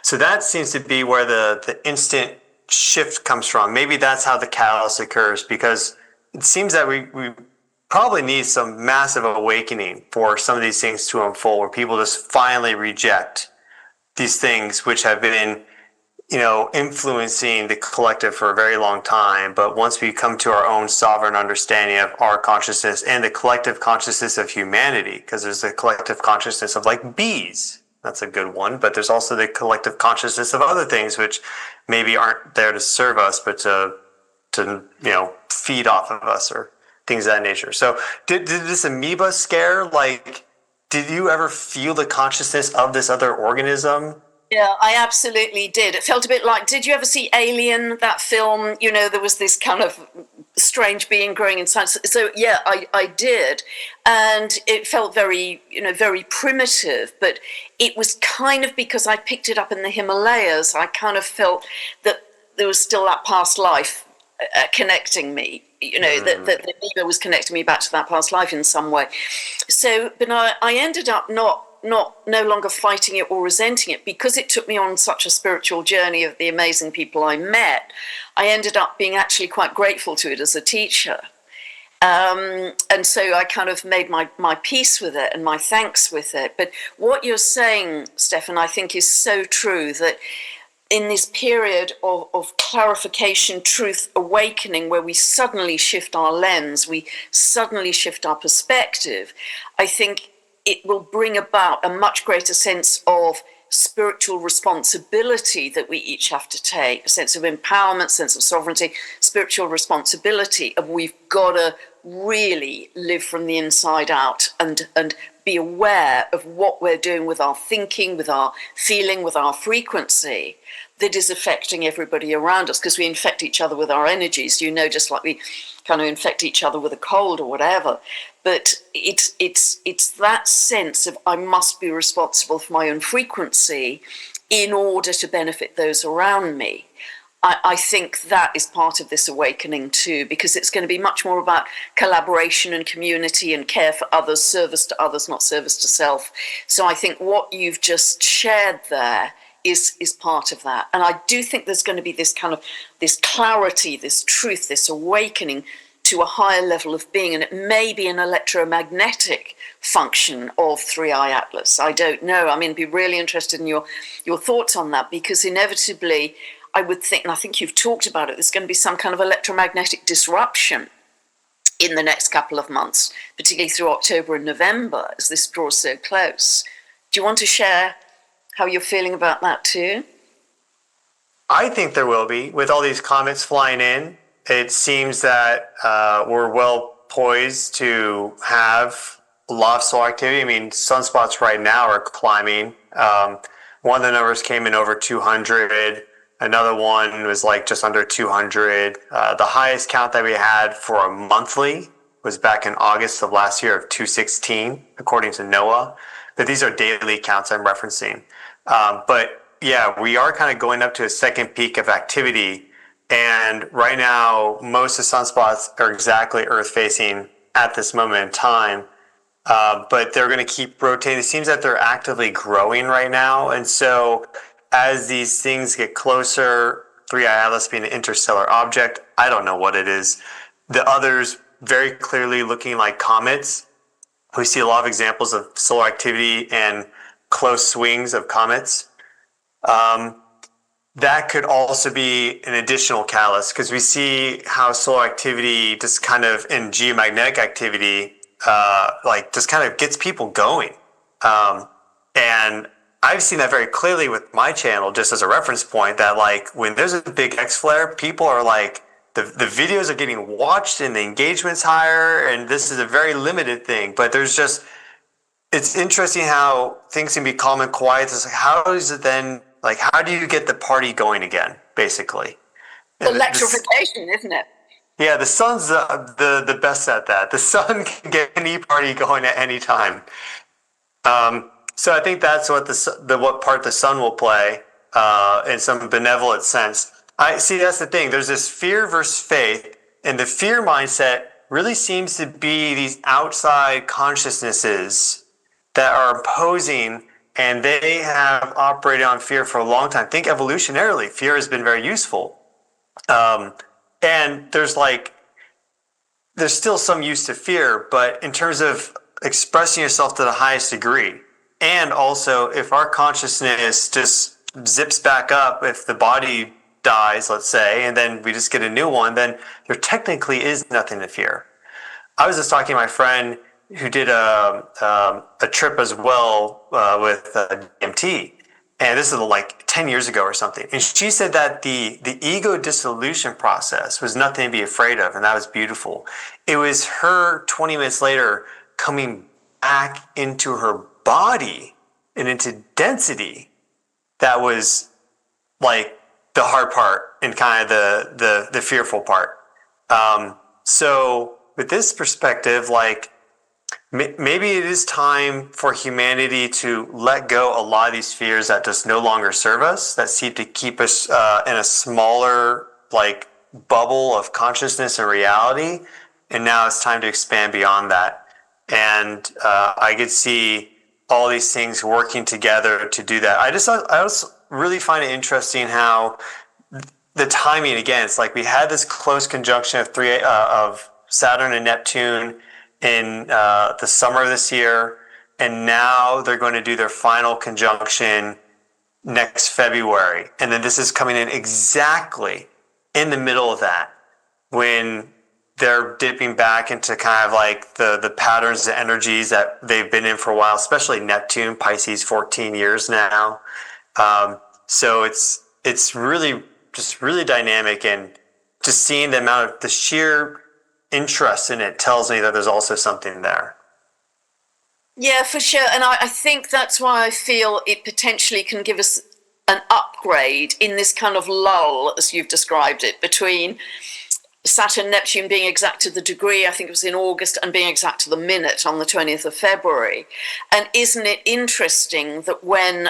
So that seems to be where the instant shift comes from. Maybe that's how the catalyst occurs, because it seems that we probably need some massive awakening for some of these things to unfold, where people just finally reject these things which have been influencing the collective for a very long time. But once we come to our own sovereign understanding of our consciousness and the collective consciousness of humanity, because there's the collective consciousness of like bees, that's a good one, but there's also the collective consciousness of other things which maybe aren't there to serve us, but to feed off of us, or things of that nature. So did this amoeba scare, like, did you ever feel the consciousness of this other organism? Yeah, I absolutely did. It felt a bit like, did you ever see Alien, that film? There was this kind of strange being growing inside. So yeah, I did. And it felt very, very primitive, but it was kind of because I picked it up in the Himalayas. I kind of felt that there was still that past life connecting me, that the amoeba was connecting me back to that past life in some way. So, but I ended up not no longer fighting it or resenting it, because it took me on such a spiritual journey of the amazing people I met. I ended up being actually quite grateful to it as a teacher. And so I kind of made my peace with it and my thanks with it. But what you're saying, Stefan, I think is so true, that in this period of clarification, truth, awakening, where we suddenly shift our lens, we suddenly shift our perspective, I think it will bring about a much greater sense of spiritual responsibility that we each have to take, a sense of empowerment, sense of sovereignty, spiritual responsibility, and we've got to really live from the inside out and be aware of what we're doing with our thinking, with our feeling, with our frequency that is affecting everybody around us, because we infect each other with our energies, just like we kind of infect each other with a cold or whatever. But it's that sense of I must be responsible for my own frequency in order to benefit those around me. I think that is part of this awakening too, because it's going to be much more about collaboration and community and care for others, service to others, not service to self. So I think what you've just shared there is part of that. And I do think there's going to be this kind of this clarity, this truth, this awakening to a higher level of being. And it may be an electromagnetic function of 3i Atlas. I don't know. I mean, I'd be really interested in your thoughts on that, because inevitably I would think, and I think you've talked about it, there's going to be some kind of electromagnetic disruption in the next couple of months, particularly through October and November, as this draws so close. Do you want to share how you're feeling about that too? I think there will be. With all these comets flying in, it seems that we're well poised to have a lot of solar activity. I mean, sunspots right now are climbing. One of the numbers came in over 200. Another one was like just under 200. The highest count that we had for a monthly was back in August of last year of 216, according to NOAA. But these are daily counts I'm referencing. But yeah, we are kind of going up to a second peak of activity. And right now, most of the sunspots are exactly Earth facing at this moment in time. But they're going to keep rotating. It seems that they're actively growing right now. And so as these things get closer, 3i Atlas being an interstellar object, I don't know what it is. The others very clearly looking like comets. We see a lot of examples of solar activity and close swings of comets. That could also be an additional catalyst, because we see how solar activity just kind of, in geomagnetic activity, just kind of gets people going. And I've seen that very clearly with my channel, just as a reference point, that like when there's a big X flare, people are like, the videos are getting watched and the engagement's higher, and this is a very limited thing. But it's interesting how things can be calm and quiet. It's like, how is it then, like, how do you get the party going again, basically? Electrification, isn't it? Yeah, the sun's the best at that. The sun can get any party going at any time. So I think that's what what part the sun will play in some benevolent sense. I see that's the thing. There's this fear versus faith, and the fear mindset really seems to be these outside consciousnesses that are imposing, and they have operated on fear for a long time. Think evolutionarily, fear has been very useful. And there's still some use to fear, but in terms of expressing yourself to the highest degree, and also if our consciousness just zips back up, if the body dies, let's say, and then we just get a new one, then there technically is nothing to fear. I was just talking to my friend who did a trip as well with DMT, and this is like 10 years ago or something. And she said that the ego dissolution process was nothing to be afraid of, and that was beautiful. It was her 20 minutes later coming back into her body and into density that was like the hard part and kind of the fearful part. So with this perspective, like maybe it is time for humanity to let go a lot of these fears that just no longer serve us, that seem to keep us in a smaller like bubble of consciousness and reality. And now it's time to expand beyond that. And I could see all these things working together to do that. I just really find it interesting how the timing, again, it's like we had this close conjunction of Saturn and Neptune in the summer of this year, and now they're going to do their final conjunction next February. And then this is coming in exactly in the middle of that, when they're dipping back into kind of like the patterns and energies that they've been in for a while, especially Neptune, Pisces, 14 years now. So it's really just really dynamic, and just seeing the sheer interest in it tells me that there's also something there. Yeah, for sure. And I think that's why I feel it potentially can give us an upgrade in this kind of lull, as you've described it, between Saturn, Neptune being exact to the degree, I think it was in August, and being exact to the minute on the 20th of February. And isn't it interesting that when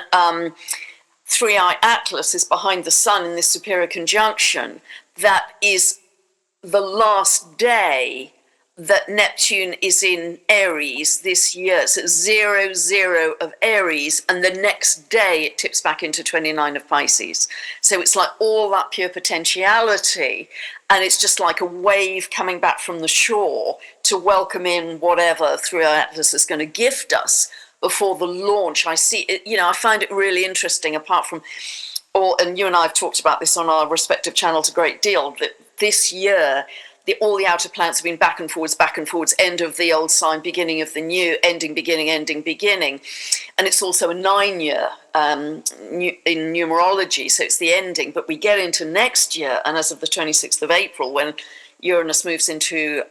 Three-Eye Atlas is behind the sun in this superior conjunction, that is the last day that Neptune is in Aries this year. So 0, of Aries, and the next day it tips back into 29 of Pisces. So it's like all that pure potentiality, and it's just like a wave coming back from the shore to welcome in whatever Three-Eye Atlas is going to gift us before the launch. I see it, I find it really interesting, apart from all, and you and I have talked about this on our respective channels a great deal, that this year, all the outer planets have been back and forwards, end of the old sign, beginning of the new, ending, beginning, ending, beginning. And it's also a 9-year in numerology, so it's the ending. But we get into next year, and as of the 26th of April, when Uranus moves into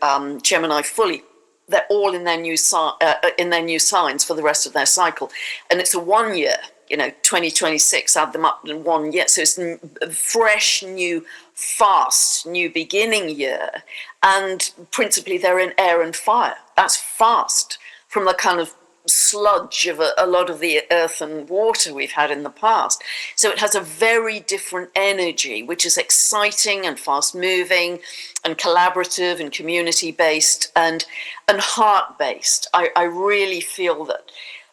Gemini fully, they're all in their new signs for the rest of their cycle. And it's a 1 year, 2026, add them up in 1 year. So it's a fresh, new, fast, new beginning year. And principally they're in air and fire. That's fast from the kind of sludge of a lot of the earth and water we've had in the past. So it has a very different energy, which is exciting and fast moving and collaborative and community based and heart based. I really feel that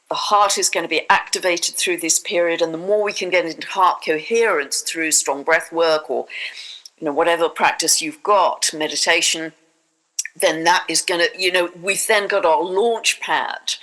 the heart is going to be activated through this period, and the more we can get into heart coherence through strong breath work or whatever practice you've got, meditation, then that is going to, we've then got our launch pad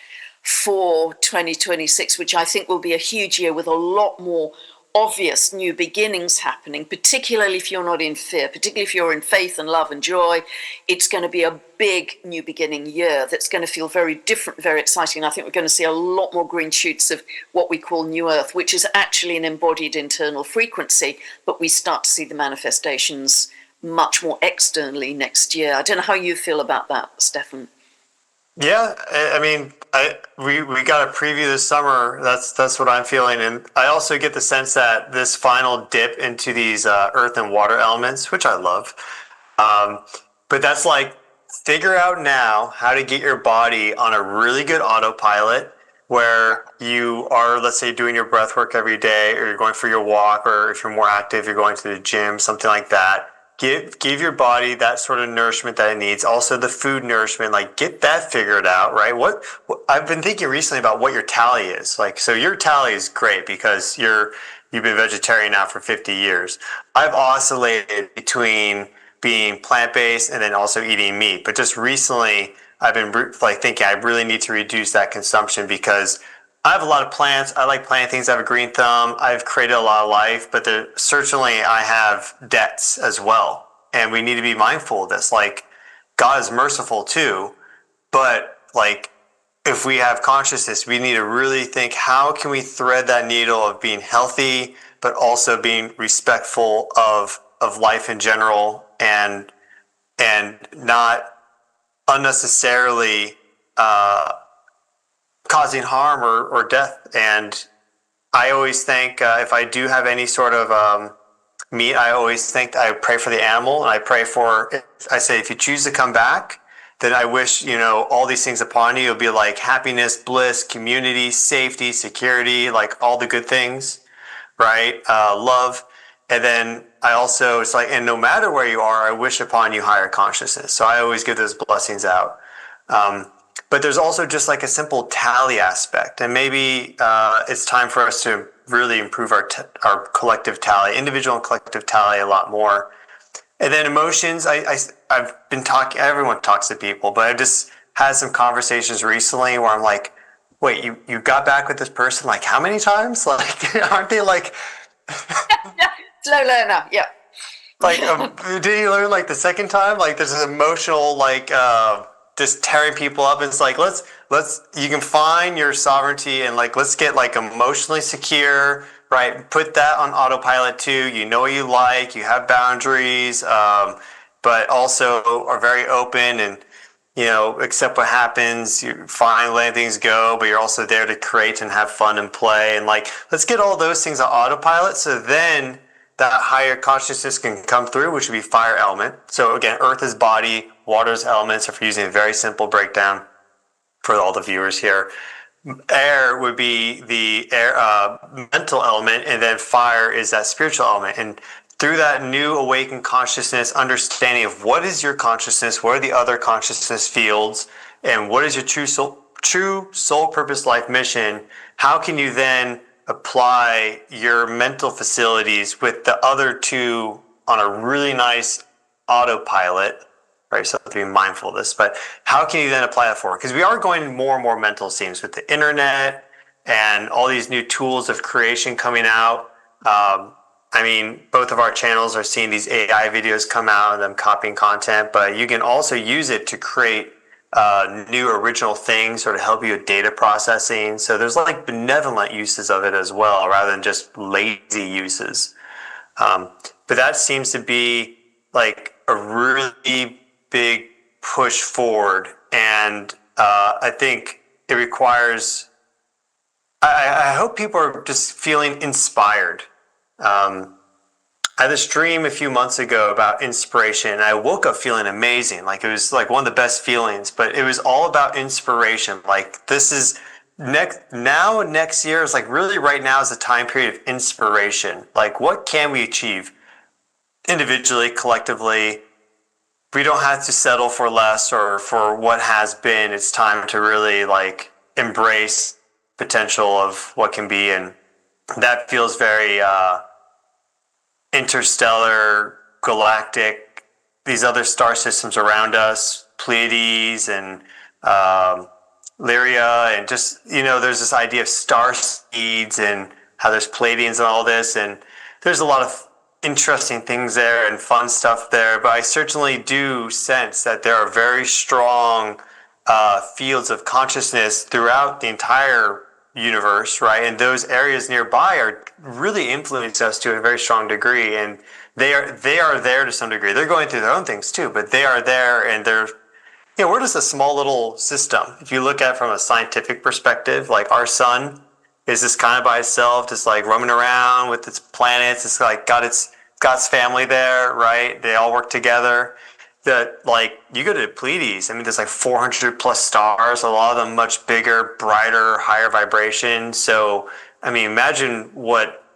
for 2026, which I think will be a huge year with a lot more obvious new beginnings happening, particularly if you're not in fear, particularly if you're in faith and love and joy. It's going to be a big new beginning year that's going to feel very different, very exciting. I think we're going to see a lot more green shoots of what we call New Earth, which is actually an embodied internal frequency, but we start to see the manifestations much more externally next year. I don't know how you feel about that, Stefan. Yeah, I mean, we got a preview this summer. That's what I'm feeling, and I also get the sense that this final dip into these earth and water elements, which I love, but that's like, figure out now how to get your body on a really good autopilot, where you are, let's say, doing your breath work every day, or you're going for your walk, or if you're more active, you're going to the gym, something like that. Give your body that sort of nourishment that it needs. Also the food nourishment, like get that figured out, right? What I've been thinking recently about what your tally is. Like, so your tally is great because you've been vegetarian now for 50 years. I've oscillated between being plant-based and then also eating meat. But just recently I've been like thinking I really need to reduce that consumption because I have a lot of plants. I like planting things. I have a green thumb. I've created a lot of life, but certainly I have debts as well. And we need to be mindful of this. Like, God is merciful too, but like, if we have consciousness, we need to really think, how can we thread that needle of being healthy, but also being respectful of life in general, and not unnecessarily causing harm or death. And I always think if I do have any sort of meat, I always think I pray for the animal, and I say, if you choose to come back, then I wish, all these things upon you. It'll be like happiness, bliss, community, safety, security, like all the good things, right? Love. And then it's like, and no matter where you are, I wish upon you higher consciousness. So I always give those blessings out. But there's also just like a simple tally aspect, and maybe it's time for us to really improve our collective tally, individual and collective tally, a lot more. And then emotions, I've been talking. Everyone talks to people, but I just had some conversations recently where I'm like, wait, you got back with this person like how many times? Like, aren't they like Yeah, slow learner. Yeah. like did you learn like the second time? Like there's an emotional like just tearing people up. It's like let's you can find your sovereignty and like let's get like emotionally secure, right? Put that on autopilot too. You know what you like, you have boundaries, but also are very open and accept what happens. You're fine letting things go, but you're also there to create and have fun and play. And like, let's get all those things on autopilot so then that higher consciousness can come through, which would be fire element. So again, earth is body, water is elements, if we're using a very simple breakdown for all the viewers here. Air would be the mental element, and then fire is that spiritual element. And through that new awakened consciousness, understanding of what is your consciousness, what are the other consciousness fields, and what is your true soul purpose life mission, how can you then apply your mental facilities with the other two on a really nice autopilot, right? So have to be mindful of this, but how can you then apply that forward? Because we are going more and more mental themes with the internet and all these new tools of creation coming out. I mean, both of our channels are seeing these AI videos come out and them copying content, but you can also use it to create new original things or to help you with data processing. So there's like benevolent uses of it as well, rather than just lazy uses. But that seems to be like a really big push forward. And I think it requires, I hope people are just feeling inspired. I had this dream a few months ago about inspiration, and I woke up feeling amazing. Like it was like one of the best feelings, but it was all about inspiration. Like this is next year is like really right now is a time period of inspiration. Like what can we achieve individually, collectively? We don't have to settle for less or for what has been. It's time to really like embrace potential of what can be, and that feels very interstellar, galactic, these other star systems around us, Pleiades and Lyria, and just, there's this idea of star seeds and how there's Pleiadians and all this, and there's a lot of interesting things there and fun stuff there, but I certainly do sense that there are very strong fields of consciousness throughout the entire universe, right? And those areas nearby are really influence us to a very strong degree, and they are there to some degree. They're going through their own things too, but they are there, and they're we're just a small little system. If you look at it from a scientific perspective, like our sun is just kind of by itself, just like roaming around with its planets. It's like got its family there, right? They all work together. That like you go to the Pleiades, I mean, there's like 400 plus stars, a lot of them much bigger, brighter, higher vibration. So, I mean, imagine what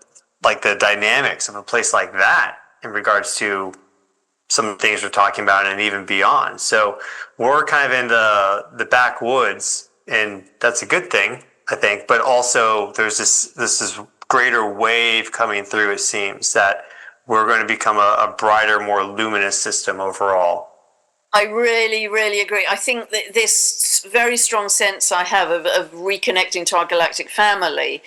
like the dynamics of a place like that in regards to some of the things we're talking about and even beyond. So we're kind of in the backwoods, and that's a good thing, I think. But also there's this greater wave coming through, it seems, that we're going to become a brighter, more luminous system overall. I really, really agree. I think that this very strong sense I have of reconnecting to our galactic family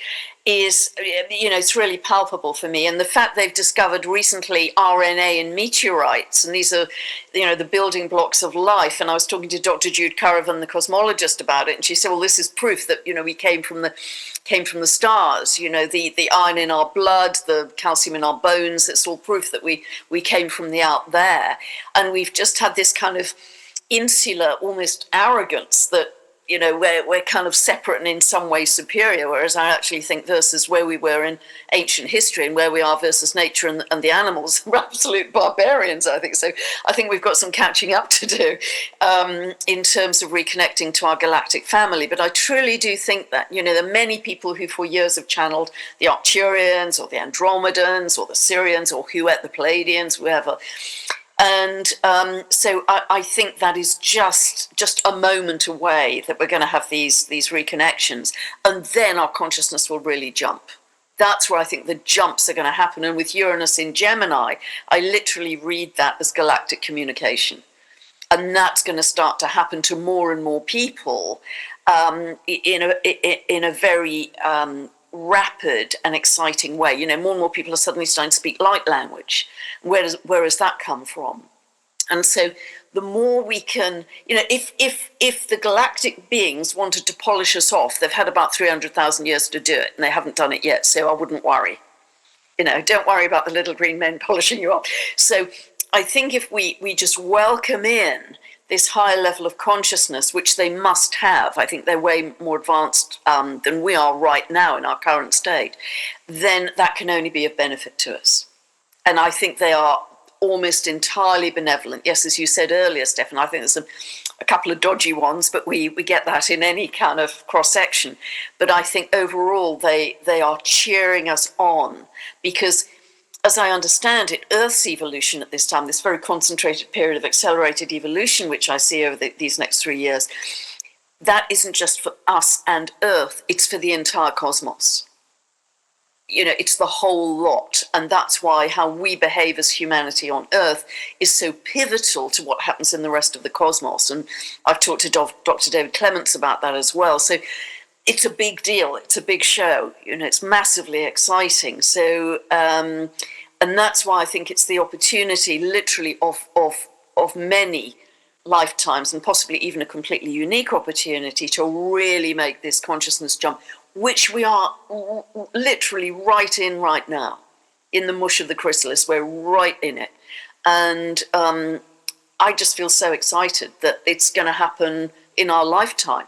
is, it's really palpable for me. And the fact they've discovered recently RNA in meteorites, and these are, the building blocks of life. And I was talking to Dr. Jude Currivan, the cosmologist, about it, and she said, well, this is proof that, we came from the stars, the iron in our blood, the calcium in our bones. It's all proof that we came from the out there. And we've just had this kind of insular, almost arrogance that, we're kind of separate and in some way superior, whereas I actually think versus where we were in ancient history and where we are versus nature and the animals, we're absolute barbarians, I think. So I think we've got some catching up to do in terms of reconnecting to our galactic family. But I truly do think that, there are many people who for years have channeled the Arcturians or the Andromedans or the Sirians or the Pleiadians, whoever. And so I think that is just a moment away, that we're going to have these reconnections, and then our consciousness will really jump. That's where I think the jumps are going to happen. And with Uranus in Gemini, I literally read that as galactic communication. And that's going to start to happen to more and more people in a very rapid and exciting way. More and more people are suddenly starting to speak light language. Where has that come from? And so the more we can, if the galactic beings wanted to polish us off, they've had about 300,000 years to do it, and they haven't done it yet, so I wouldn't worry. Don't worry about the little green men polishing you off. So I think if we just welcome in this higher level of consciousness, which they must have, I think they're way more advanced than we are right now in our current state, then that can only be of benefit to us. And I think they are almost entirely benevolent. Yes, as you said earlier, Stefan, I think there's a couple of dodgy ones, but we get that in any kind of cross-section. But I think overall they are cheering us on, because as I understand it, Earth's evolution at this time, this very concentrated period of accelerated evolution, which I see over these next 3 years, that isn't just for us and Earth, it's for the entire cosmos. It's the whole lot. And that's why how we behave as humanity on Earth is so pivotal to what happens in the rest of the cosmos. And I've talked to Dr. David Clements about that as well. So it's a big deal. It's a big show. It's massively exciting. So, and that's why I think it's the opportunity literally of many lifetimes, and possibly even a completely unique opportunity to really make this consciousness jump, which we are literally right in right now, in the mush of the chrysalis. We're right in it. And I just feel so excited that it's going to happen in our lifetime,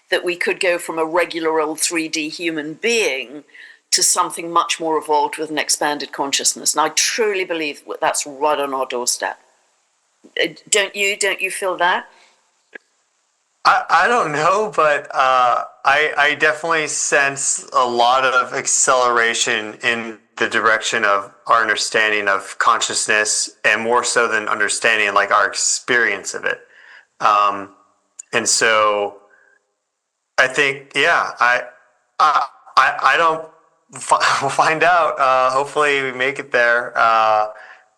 that we could go from a regular old 3D human being to something much more evolved with an expanded consciousness. And I truly believe that's right on our doorstep. Don't you feel that? I don't know, but I definitely sense a lot of acceleration in the direction of our understanding of consciousness, and more so than understanding, like our experience of it. And so I think, yeah, I don't. We'll find out. Hopefully, we make it there.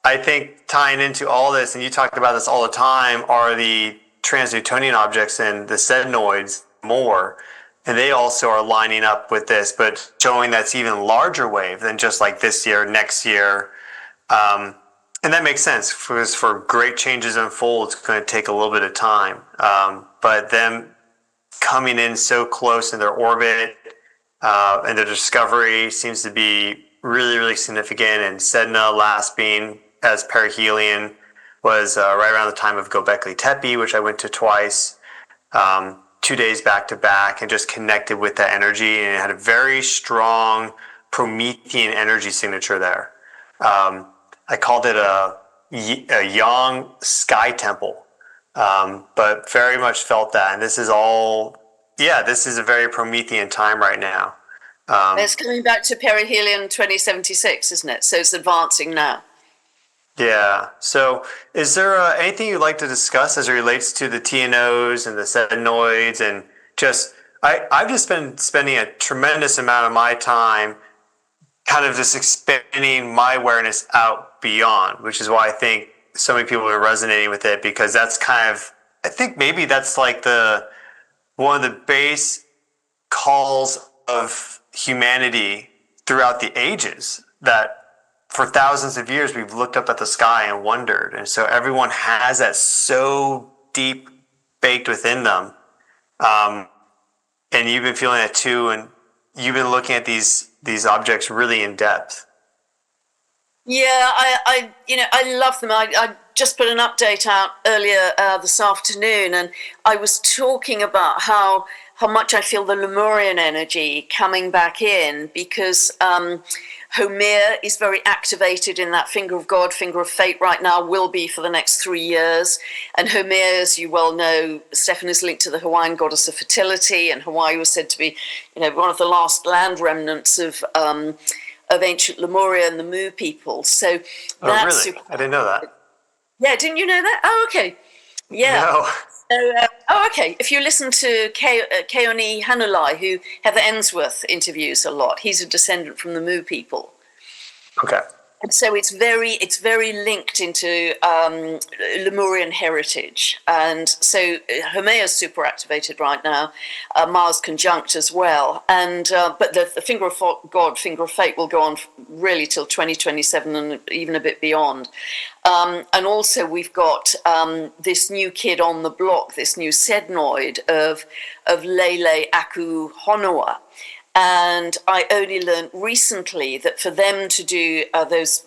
I think tying into all this, and you talk about this all the time, are the trans-Newtonian objects and the sedenoids more, and they also are lining up with this, but showing that's even larger wave than just like this year, next year. And that makes sense, because for great changes unfold, it's going to take a little bit of time. But them coming in so close in their orbit, and their discovery seems to be really, really significant. And Sedna last being as perihelion was right around the time of Göbekli Tepe, which I went to twice, 2 days back to back, and just connected with that energy. And it had a very strong Promethean energy signature there. I called it a yang sky temple, but very much felt that. And this is all, yeah, this is a very Promethean time right now. It's coming back to perihelion 2076, isn't it? So it's advancing now. Yeah. So is there anything you'd like to discuss as it relates to the TNOs and the sedenoids? And just, I've just been spending a tremendous amount of my time kind of just expanding my awareness out beyond, which is why I think so many people are resonating with it, because that's kind of, I think maybe that's like one of the base calls of humanity throughout the ages, that for thousands of years we've looked up at the sky and wondered. And so everyone has that so deep baked within them. And you've been feeling it too, and you've been looking at these objects really in depth. Yeah, I love them. I just put an update out earlier this afternoon, and I was talking about how much I feel the Lemurian energy coming back in, because Homer is very activated in that finger of God, finger of fate right now, will be for the next 3 years. And Homer, as you well know, Stefan, is linked to the Hawaiian goddess of fertility, and Hawaii was said to be, one of the last land remnants of ancient Lemuria and the Mu people. So that's really? I didn't know that. Yeah, didn't you know that? Oh, okay. Yeah. No. So, okay. If you listen to Keone Hanulai, who Heather Ensworth interviews a lot, he's a descendant from the Mu people. Okay. And so it's very linked into Lemurian heritage, and so Haumea is super activated right now, Mars conjunct as well, and but the finger of God, finger of fate will go on really till 2027 and even a bit beyond, and also we've got this new kid on the block, this new sednoid of Lele Aku Honua. And I only learned recently that for them to do those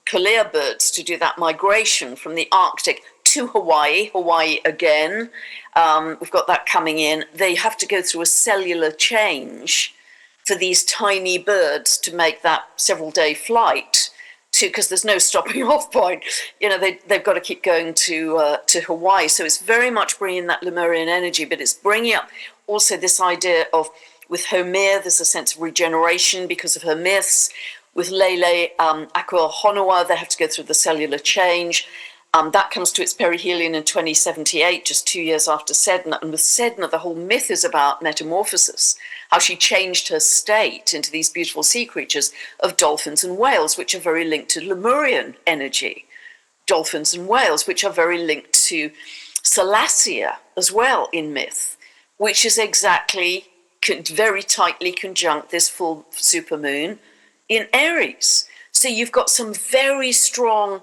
Kalia birds to do that migration from the Arctic to Hawaii again, we've got that coming in. They have to go through a cellular change for these tiny birds to make that several-day flight. Because there's no stopping off point, they've got to keep going to Hawaii. So it's very much bringing that Lemurian energy, but it's bringing up also this idea of, with Haumea, there's a sense of regeneration because of her myths. With Lele Akua Honua, they have to go through the cellular change. That comes to its perihelion in 2078, just 2 years after Sedna. And with Sedna, the whole myth is about metamorphosis, how she changed her state into these beautiful sea creatures of dolphins and whales, which are very linked to Lemurian energy. Dolphins and whales, which are very linked to Salassia as well in myth, which is exactly very tightly conjunct this full supermoon in Aries. So you've got some very strong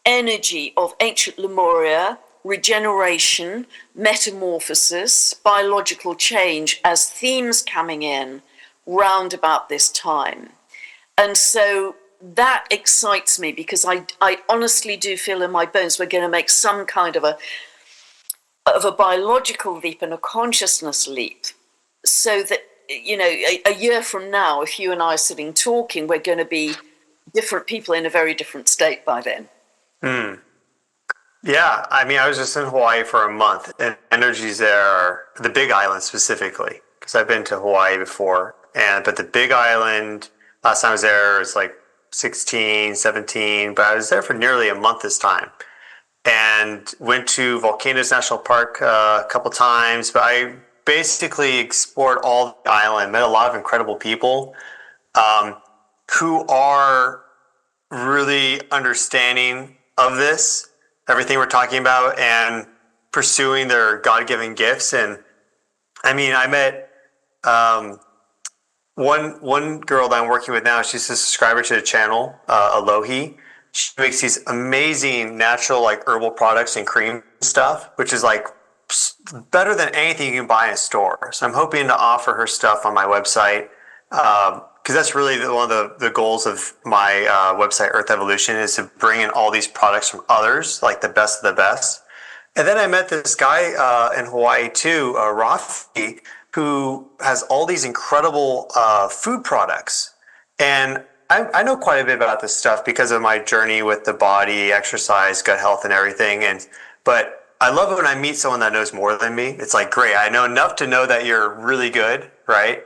energy of ancient Lemuria, regeneration, metamorphosis, biological change as themes coming in round about this time. And so that excites me because I honestly do feel in my bones we're going to make some kind of a biological leap and a consciousness leap, so that, a year from now, if you and I are sitting talking, we're going to be different people in a very different state by then. Yeah, I mean, I was just in Hawaii for a month, and energies there are the Big Island specifically, because I've been to Hawaii before, but the Big Island, last time I was there, was like 16, 17, but I was there for nearly a month this time, and went to Volcanoes National Park a couple times, but I basically explored all the island, met a lot of incredible people who are really understanding of this, everything we're talking about, and pursuing their God-given gifts. And I mean, I met one girl that I'm working with now. She's a subscriber to the channel, Alohi. She makes these amazing natural, like, herbal products and cream stuff, which is like better than anything you can buy in a store. So I'm hoping to offer her stuff on my website, because that's really one of the goals of my website, Earth Evolution, is to bring in all these products from others, like the best of the best. And then I met this guy in Hawaii too, Rafi, who has all these incredible food products. And I know quite a bit about this stuff because of my journey with the body, exercise, gut health, and everything. But I love it when I meet someone that knows more than me. It's like, great, I know enough to know that you're really good, right?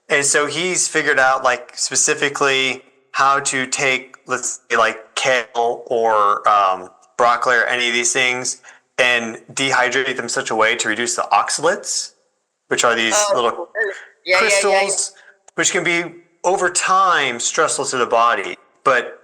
And so he's figured out, like, specifically how to take, let's say, like kale or broccoli or any of these things, and dehydrate them in such a way to reduce the oxalates, which are these little crystals, which can be over time stressful to the body, but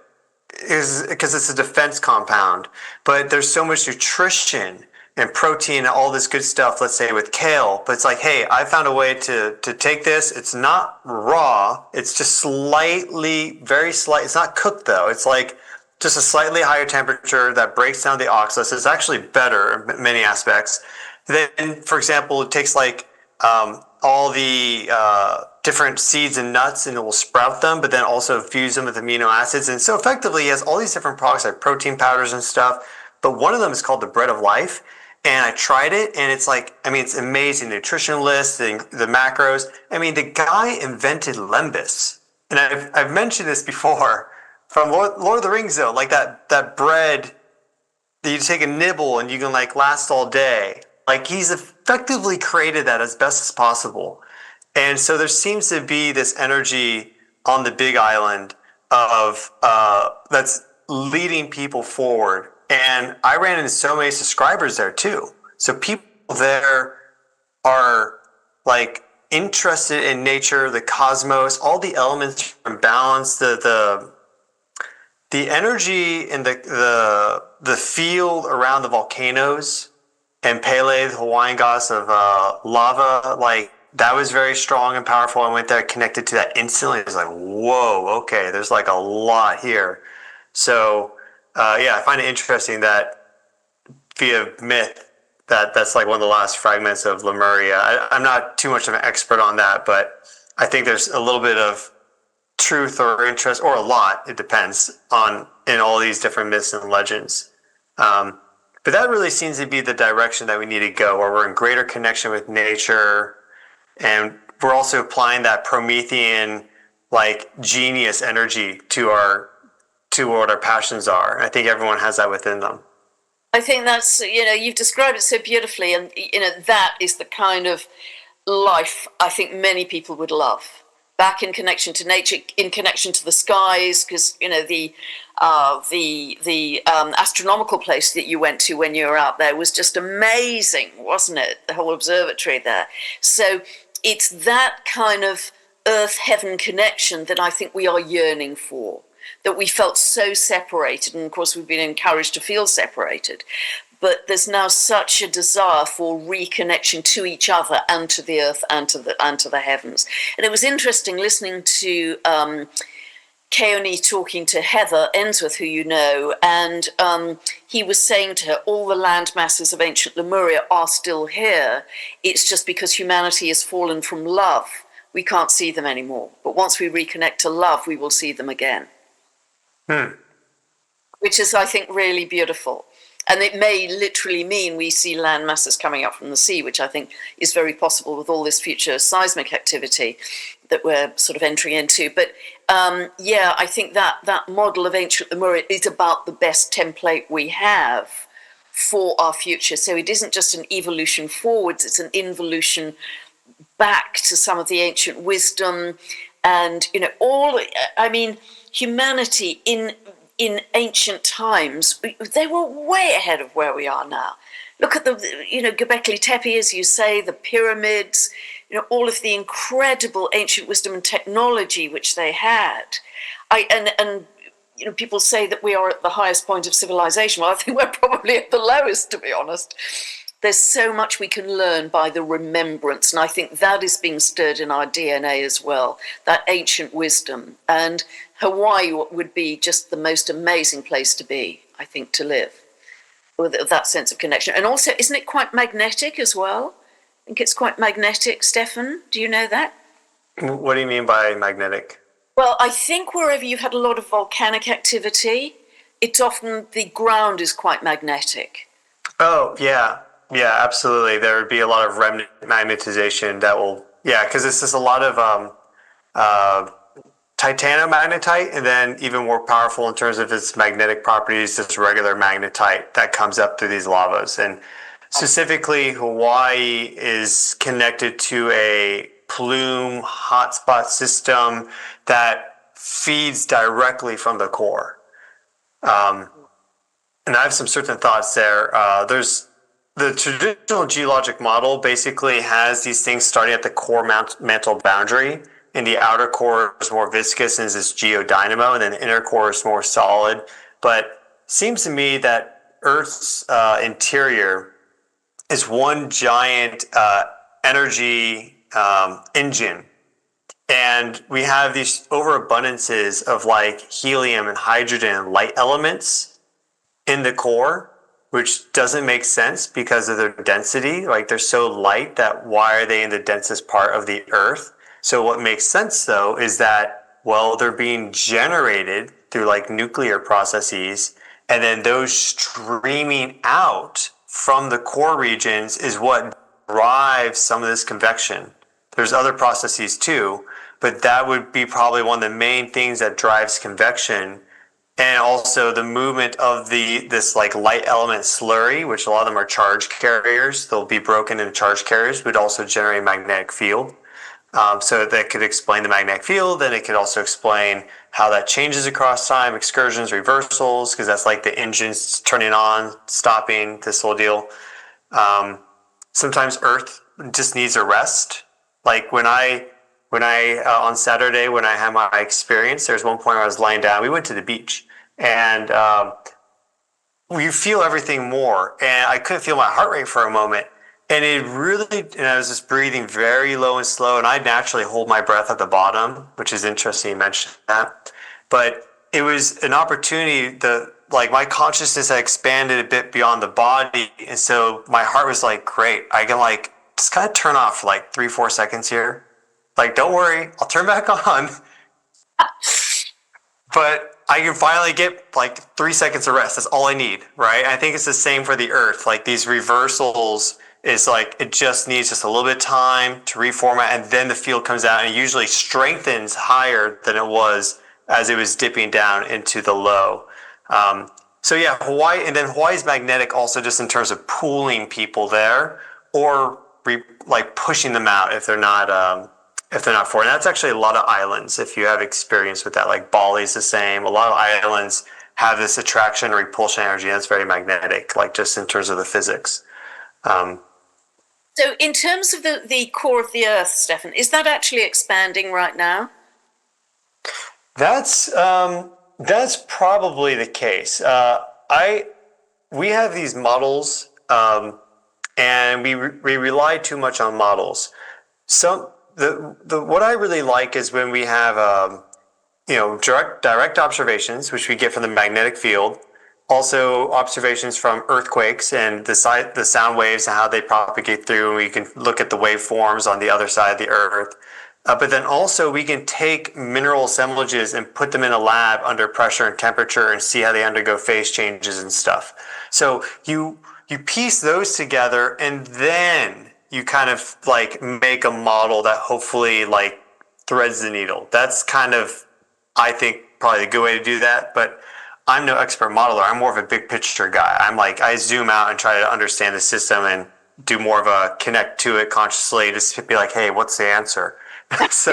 is because it's a defense compound. But there's so much nutrition and protein and all this good stuff, let's say with kale, but it's like, hey, I found a way to take this. It's not raw. It's just slightly, very slight. It's not cooked though. It's like just a slightly higher temperature that breaks down the oxalates. It's actually better in many aspects. Then, for example, it takes like all the different seeds and nuts, and it will sprout them, but then also fuse them with amino acids. And so effectively, he has all these different products like protein powders and stuff. But one of them is called the Bread of Life. And I tried it, and it's like, I mean, it's amazing. Nutrition list, the macros. I mean, the guy invented lembas. And I've mentioned this before from Lord of the Rings, though, like that bread that you take a nibble and you can like last all day. Like, he's effectively created that as best as possible. And so there seems to be this energy on the Big Island of that's leading people forward And I ran into so many subscribers there too. So people there are like interested in nature, the cosmos, all the elements from balance, the energy in the field around the volcanoes and Pele, the Hawaiian goddess of lava, like that was very strong and powerful. I went there, connected to that instantly. It was like, whoa, okay, there's like a lot here. So yeah, I find it interesting that via myth that's like one of the last fragments of Lemuria. I'm not too much of an expert on that, but I think there's a little bit of truth or interest, or a lot, it depends on, in all these different myths and legends. But that really seems to be the direction that we need to go, where we're in greater connection with nature, and we're also applying that Promethean like genius energy to what our passions are. I think everyone has that within them. I think that's, you've described it so beautifully, and, that is the kind of life I think many people would love. Back in connection to nature, in connection to the skies, because, the astronomical place that you went to when you were out there was just amazing, wasn't it? The whole observatory there. So it's that kind of earth-heaven connection that I think we are yearning for, that we felt so separated, and of course we've been encouraged to feel separated, but there's now such a desire for reconnection to each other and to the earth and to the heavens. And it was interesting listening to Keone talking to Heather Ensworth, who you know, and he was saying to her, all the land masses of ancient Lemuria are still here. It's just because humanity has fallen from love, we can't see them anymore. But once we reconnect to love, we will see them again. Which is, I think, really beautiful. And it may literally mean we see land masses coming up from the sea, which I think is very possible with all this future seismic activity that we're sort of entering into. But yeah, I think that model of ancient Lemuria is about the best template we have for our future. So it isn't just an evolution forwards, it's an involution back to some of the ancient wisdom. And, humanity in ancient times, they were way ahead of where we are now. Look at the, Göbekli Tepe, as you say, the pyramids, all of the incredible ancient wisdom and technology which they had. People say that we are at the highest point of civilization. Well, I think we're probably at the lowest, to be honest. There's so much we can learn by the remembrance, and I think that is being stirred in our DNA as well, that ancient wisdom. And Hawaii would be just the most amazing place to be, I think, to live, with that sense of connection. And also, isn't it quite magnetic as well? I think it's quite magnetic, Stefan. Do you know that? What do you mean by magnetic? Well, I think wherever you've had a lot of volcanic activity, it's often the ground is quite magnetic. Oh, yeah. Yeah, absolutely. There would be a lot of remnant magnetization that will, because this is a lot of titanomagnetite, and then even more powerful in terms of its magnetic properties, this regular magnetite that comes up through these lavas. And specifically, Hawaii is connected to a plume hotspot system that feeds directly from the core. And I have some certain thoughts there. There's the traditional geologic model basically has these things starting at the core mantle boundary, and the outer core is more viscous and is this geodynamo, and then the inner core is more solid. But it seems to me that Earth's interior is one giant energy engine. And we have these overabundances of like helium and hydrogen and light elements in the core, which doesn't make sense because of their density. Like they're so light that why are they in the densest part of the Earth? So what makes sense though is that, well, they're being generated through like nuclear processes, and then those streaming out from the core regions is what drives some of this convection. There's other processes too, but that would be probably one of the main things that drives convection. And also the movement of this like light element slurry, which a lot of them are charge carriers. They'll be broken into charge carriers, would also generate a magnetic field. So that could explain the magnetic field, and it could also explain how that changes across time, excursions, reversals, because that's like the engines turning on, stopping, this whole deal. Sometimes Earth just needs a rest. Like when I on Saturday when I had my experience, there was one point where I was lying down. We went to the beach, and you feel everything more. And I couldn't feel my heart rate for a moment. And I was just breathing very low and slow. And I naturally hold my breath at the bottom, which is interesting you mentioned that. But it was an opportunity like my consciousness had expanded a bit beyond the body. And so my heart was like, great, I can like just kind of turn off for like 3-4 seconds here. Like, don't worry, I'll turn back on. But I can finally get like 3 seconds of rest. That's all I need, right? I think it's the same for the Earth. Like these reversals is like, it just needs just a little bit of time to reformat, and then the field comes out and it usually strengthens higher than it was as it was dipping down into the low. So yeah, Hawaii, and then Hawaii's magnetic also just in terms of pooling people there, or like pushing them out if they're not for it. And that's actually a lot of islands, if you have experience with that. Like Bali's the same. A lot of islands have this attraction or repulsion energy that's very magnetic, like just in terms of the physics. So in terms of the core of the Earth, Stefan, is that actually expanding right now? That's probably the case. We have these models, and we rely too much on models. So what I really like is when we have direct observations, which we get from the magnetic field. Also observations from earthquakes and the sound waves and how they propagate through, and we can look at the waveforms on the other side of the Earth. But then also we can take mineral assemblages and put them in a lab under pressure and temperature and see how they undergo phase changes and stuff. So you piece those together, and then you kind of like make a model that hopefully like threads the needle. That's kind of, I think, probably a good way to do that. But I'm no expert modeler. I'm more of a big picture guy. I'm like, I zoom out and try to understand the system and do more of a connect to it consciously, just to be like, hey, what's the answer? So,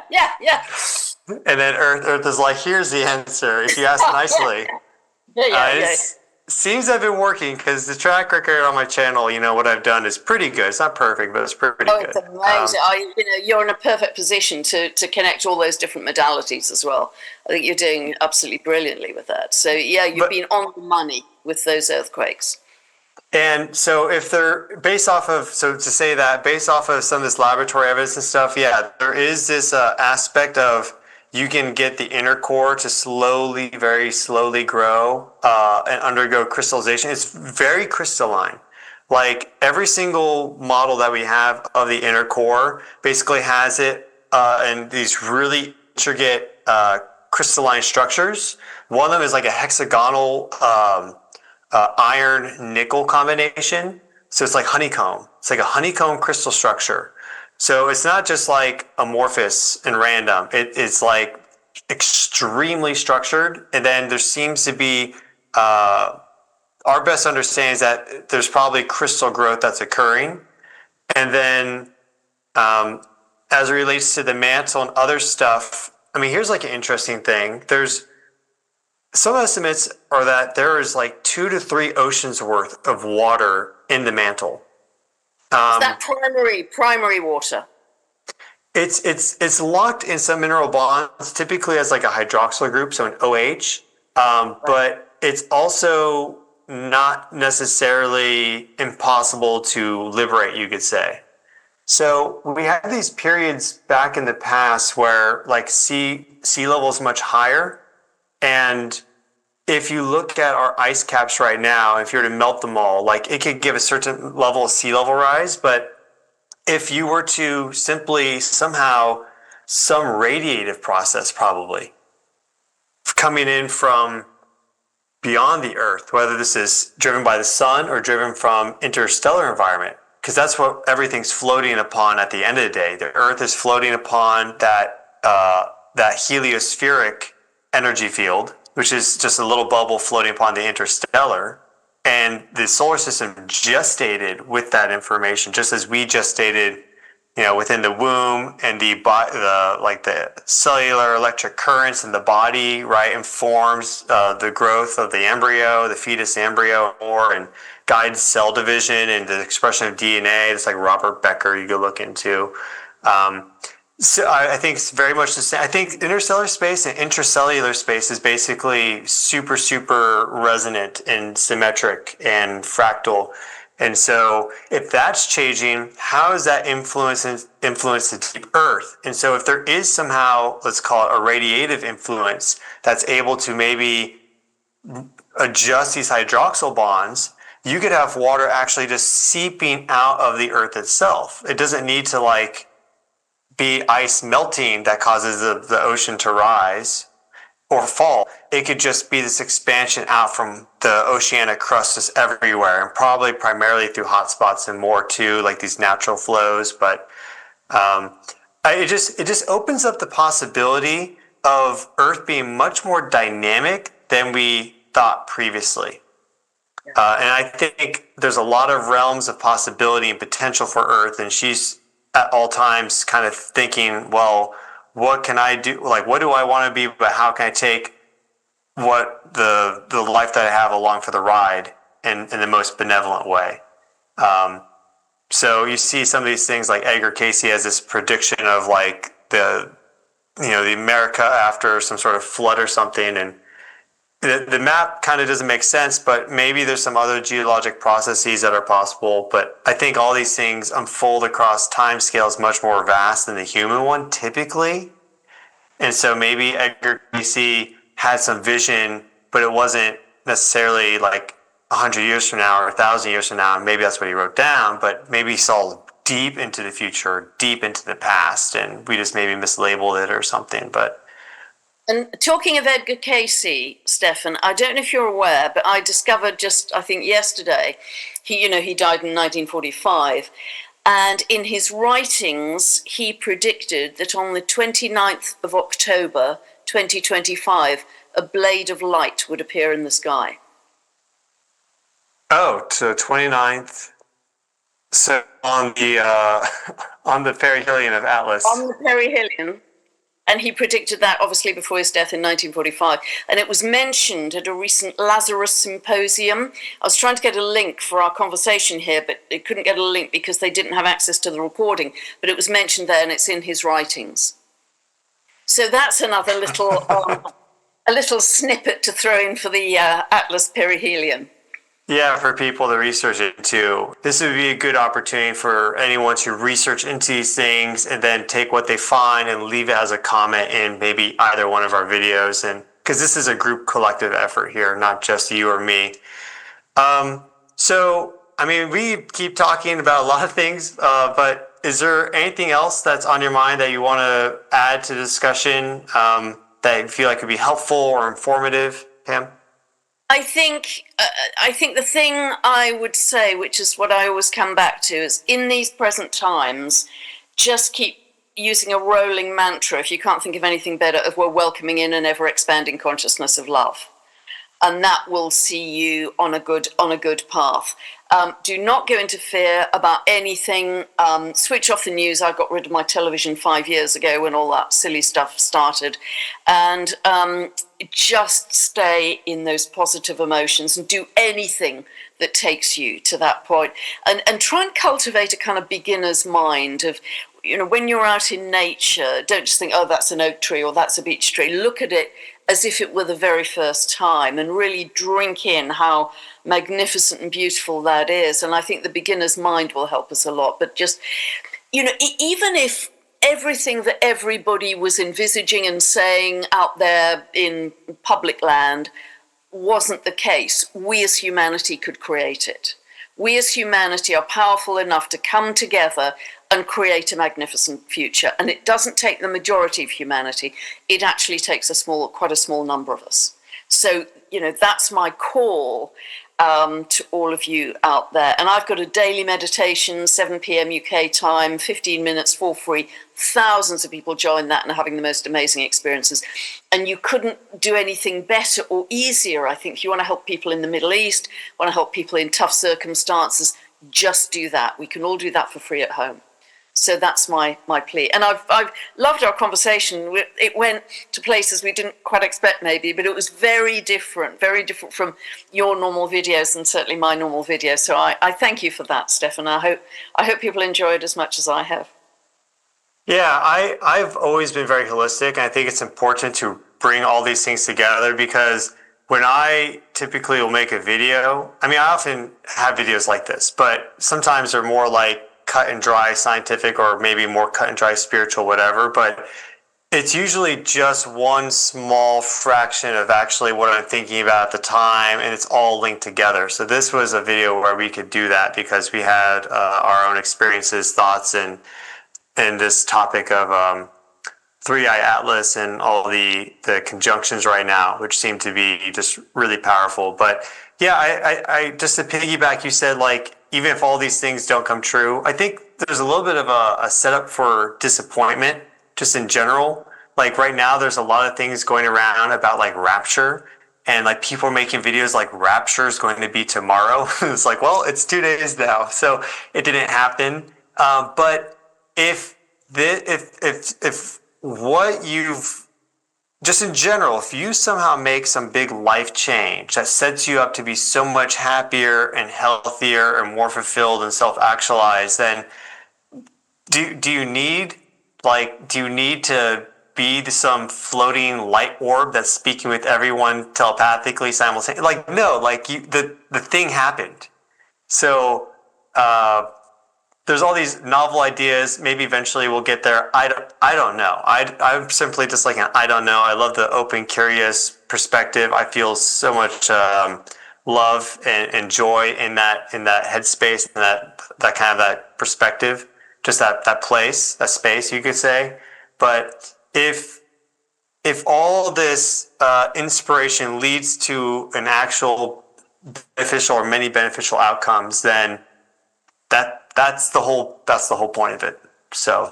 yeah. And then Earth is like, here's the answer if you ask nicely. It seems I've been working, because the track record on my channel, what I've done is pretty good. It's not perfect, but it's pretty good. It's amazing. You're in a perfect position to connect all those different modalities as well. I think you're doing absolutely brilliantly with that. So yeah, you've been on the money with those earthquakes. And so based off of some of this laboratory evidence and stuff, yeah, there is this aspect of you can get the inner core to very slowly grow and undergo crystallization. It's very crystalline. Like every single model that we have of the inner core basically has it in these really intricate crystalline structures. One of them is like a hexagonal iron nickel combination. So it's like honeycomb. It's like a honeycomb crystal structure. So it's not just like amorphous and random. It's like extremely structured. And then there seems to be, our best understanding is that there's probably crystal growth that's occurring. And then as it relates to the mantle and other stuff, I mean, here's like an interesting thing. There's some estimates are that there is like 2 to 3 oceans worth of water in the mantle. Is that primary water? It's locked in some mineral bonds, typically as like a hydroxyl group, so an OH. But it's also not necessarily impossible to liberate, you could say. So we had these periods back in the past where like sea level is much higher, and if you look at our ice caps right now, if you were to melt them all, like it could give a certain level of sea level rise. But if you were to simply somehow, some radiative process probably coming in from beyond the Earth, whether this is driven by the sun or driven from interstellar environment, because that's what everything's floating upon at the end of the day. The Earth is floating upon that heliospheric energy field, which is just a little bubble floating upon the interstellar. And the solar system gestated with that information, just as we gestated within the womb, and the cellular electric currents in the body, right, informs the growth of the embryo, the fetus embryo, and guides cell division and the expression of DNA. It's like Robert Becker you could look into. So I think it's very much the same. I think interstellar space and intracellular space is basically super, super resonant and symmetric and fractal. And so if that's changing, how is that influence the deep Earth? And so if there is somehow, let's call it a radiative influence that's able to maybe adjust these hydroxyl bonds, you could have water actually just seeping out of the Earth itself. It doesn't need to be ice melting that causes the ocean to rise or fall. It could just be this expansion out from the oceanic crust just everywhere, and probably primarily through hotspots and more too, like these natural flows. But it just opens up the possibility of Earth being much more dynamic than we thought previously. And I think there's a lot of realms of possibility and potential for Earth, and she's at all times kind of thinking, well, what can I do? What do I want to be, but how can I take what the life that I have along for the ride in the most benevolent way? So you see some of these things, like Edgar Cayce has this prediction of the America after some sort of flood or something, and the map kind of doesn't make sense, but maybe there's some other geologic processes that are possible. But I think all these things unfold across time scales much more vast than the human one typically. And so maybe Edgar Cayce had some vision, but it wasn't necessarily 100 years from now or 1,000 years from now. And maybe that's what he wrote down, but maybe he saw deep into the future, deep into the past, and we just maybe mislabeled it or something. And talking of Edgar Cayce, Stefan, I don't know if you're aware, but I discovered I think yesterday, he died in 1945. And in his writings, he predicted that on the 29th of October, 2025, a blade of light would appear in the sky. Oh, so 29th. So on the perihelion of Atlas. On the perihelion. And he predicted that, obviously, before his death in 1945. And it was mentioned at a recent Lazarus symposium. I was trying to get a link for our conversation here, but they couldn't get a link because they didn't have access to the recording. But it was mentioned there, and it's in his writings. So that's another little a little snippet to throw in for the Atlas perihelion. Yeah, for people to research it too. This would be a good opportunity for anyone to research into these things and then take what they find and leave it as a comment in maybe either one of our videos. And because this is a group collective effort here, not just you or me. We keep talking about a lot of things, but is there anything else that's on your mind that you want to add to the discussion that you feel like could be helpful or informative, Pam? I think the thing I would say, which is what I always come back to, is in these present times, just keep using a rolling mantra, if you can't think of anything better, of we're welcoming in an ever-expanding consciousness of love. And that will see you on a good path. Do not go into fear about anything. Switch off the news. I got rid of my television 5 years ago when all that silly stuff started. And just stay in those positive emotions and do anything that takes you to that point. And try and cultivate a kind of beginner's mind of, when you're out in nature, don't just think, oh, that's an oak tree or that's a beech tree. Look at it as if it were the very first time and really drink in how magnificent and beautiful that is. And I think the beginner's mind will help us a lot. But just, even if everything that everybody was envisaging and saying out there in public land wasn't the case, we as humanity could create it. We as humanity are powerful enough to come together and create a magnificent future. And it doesn't take the majority of humanity. It actually takes quite a small number of us. So, that's my call to all of you out there. And I've got a daily meditation, 7 p.m. UK time, 15 minutes for free. Thousands of people join that and are having the most amazing experiences. And you couldn't do anything better or easier, I think. If you want to help people in the Middle East, want to help people in tough circumstances, just do that. We can all do that for free at home. So that's my plea. And I've loved our conversation. It went to places we didn't quite expect maybe, but it was very different from your normal videos and certainly my normal videos. So I thank you for that, Stefan. I hope people enjoy it as much as I have. Yeah, I've always been very holistic, and I think it's important to bring all these things together because when I typically will make a video, I mean, I often have videos like this, but sometimes they're more like cut and dry scientific or maybe more cut and dry spiritual, whatever. But it's usually just one small fraction of actually what I'm thinking about at the time, and it's all linked together. So this was a video where we could do that because we had our own experiences, thoughts, and this topic of three-eye atlas and all the conjunctions right now, which seem to be just really powerful. But yeah, I just to piggyback, you said like even if all these things don't come true, I think there's a little bit of a setup for disappointment just in general. Like right now, there's a lot of things going around about like rapture, and like people are making videos like rapture is going to be tomorrow. It's like, well, it's 2 days now, so it didn't happen. But if what you've just in general, if you somehow make some big life change that sets you up to be so much happier and healthier and more fulfilled and self-actualized, then do you need to be some floating light orb that's speaking with everyone telepathically simultaneously? Like no, like the thing happened. So there's all these novel ideas. Maybe eventually we'll get there. I don't know. I'm simply just like an I don't know. I love the open, curious perspective. I feel so much love and joy in that headspace and that kind of that perspective, just that place, that space, you could say. But if all this inspiration leads to an actual beneficial or many beneficial outcomes, then that's the whole point of it. So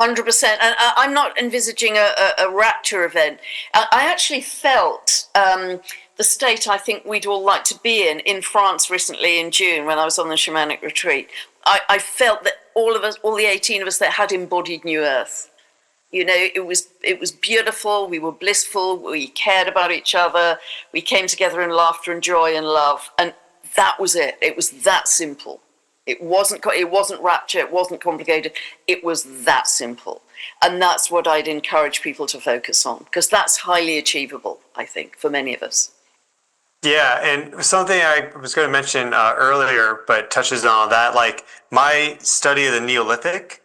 100%. And I'm not envisaging a rapture event. I actually felt the state I think we'd all like to be in France recently in June when I was on the shamanic retreat. I felt that all the 18 of us that had embodied New Earth. You know, it was beautiful. We were blissful. We cared about each other. We came together in laughter and joy and love. And that was it. It was that simple. It wasn't rapture. It wasn't complicated. It was that simple. And that's what I'd encourage people to focus on, because that's highly achievable, I think, for many of us. yeah, and something I was going to mention earlier, but touches on that, like my study of the Neolithic.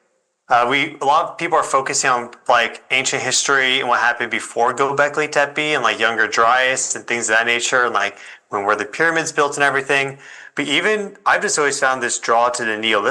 A lot of people are focusing on like ancient history and what happened before Göbekli Tepe and like Younger Dryas and things of that nature, and like when were the pyramids built and everything. But even I've just always found this draw to the Neolithic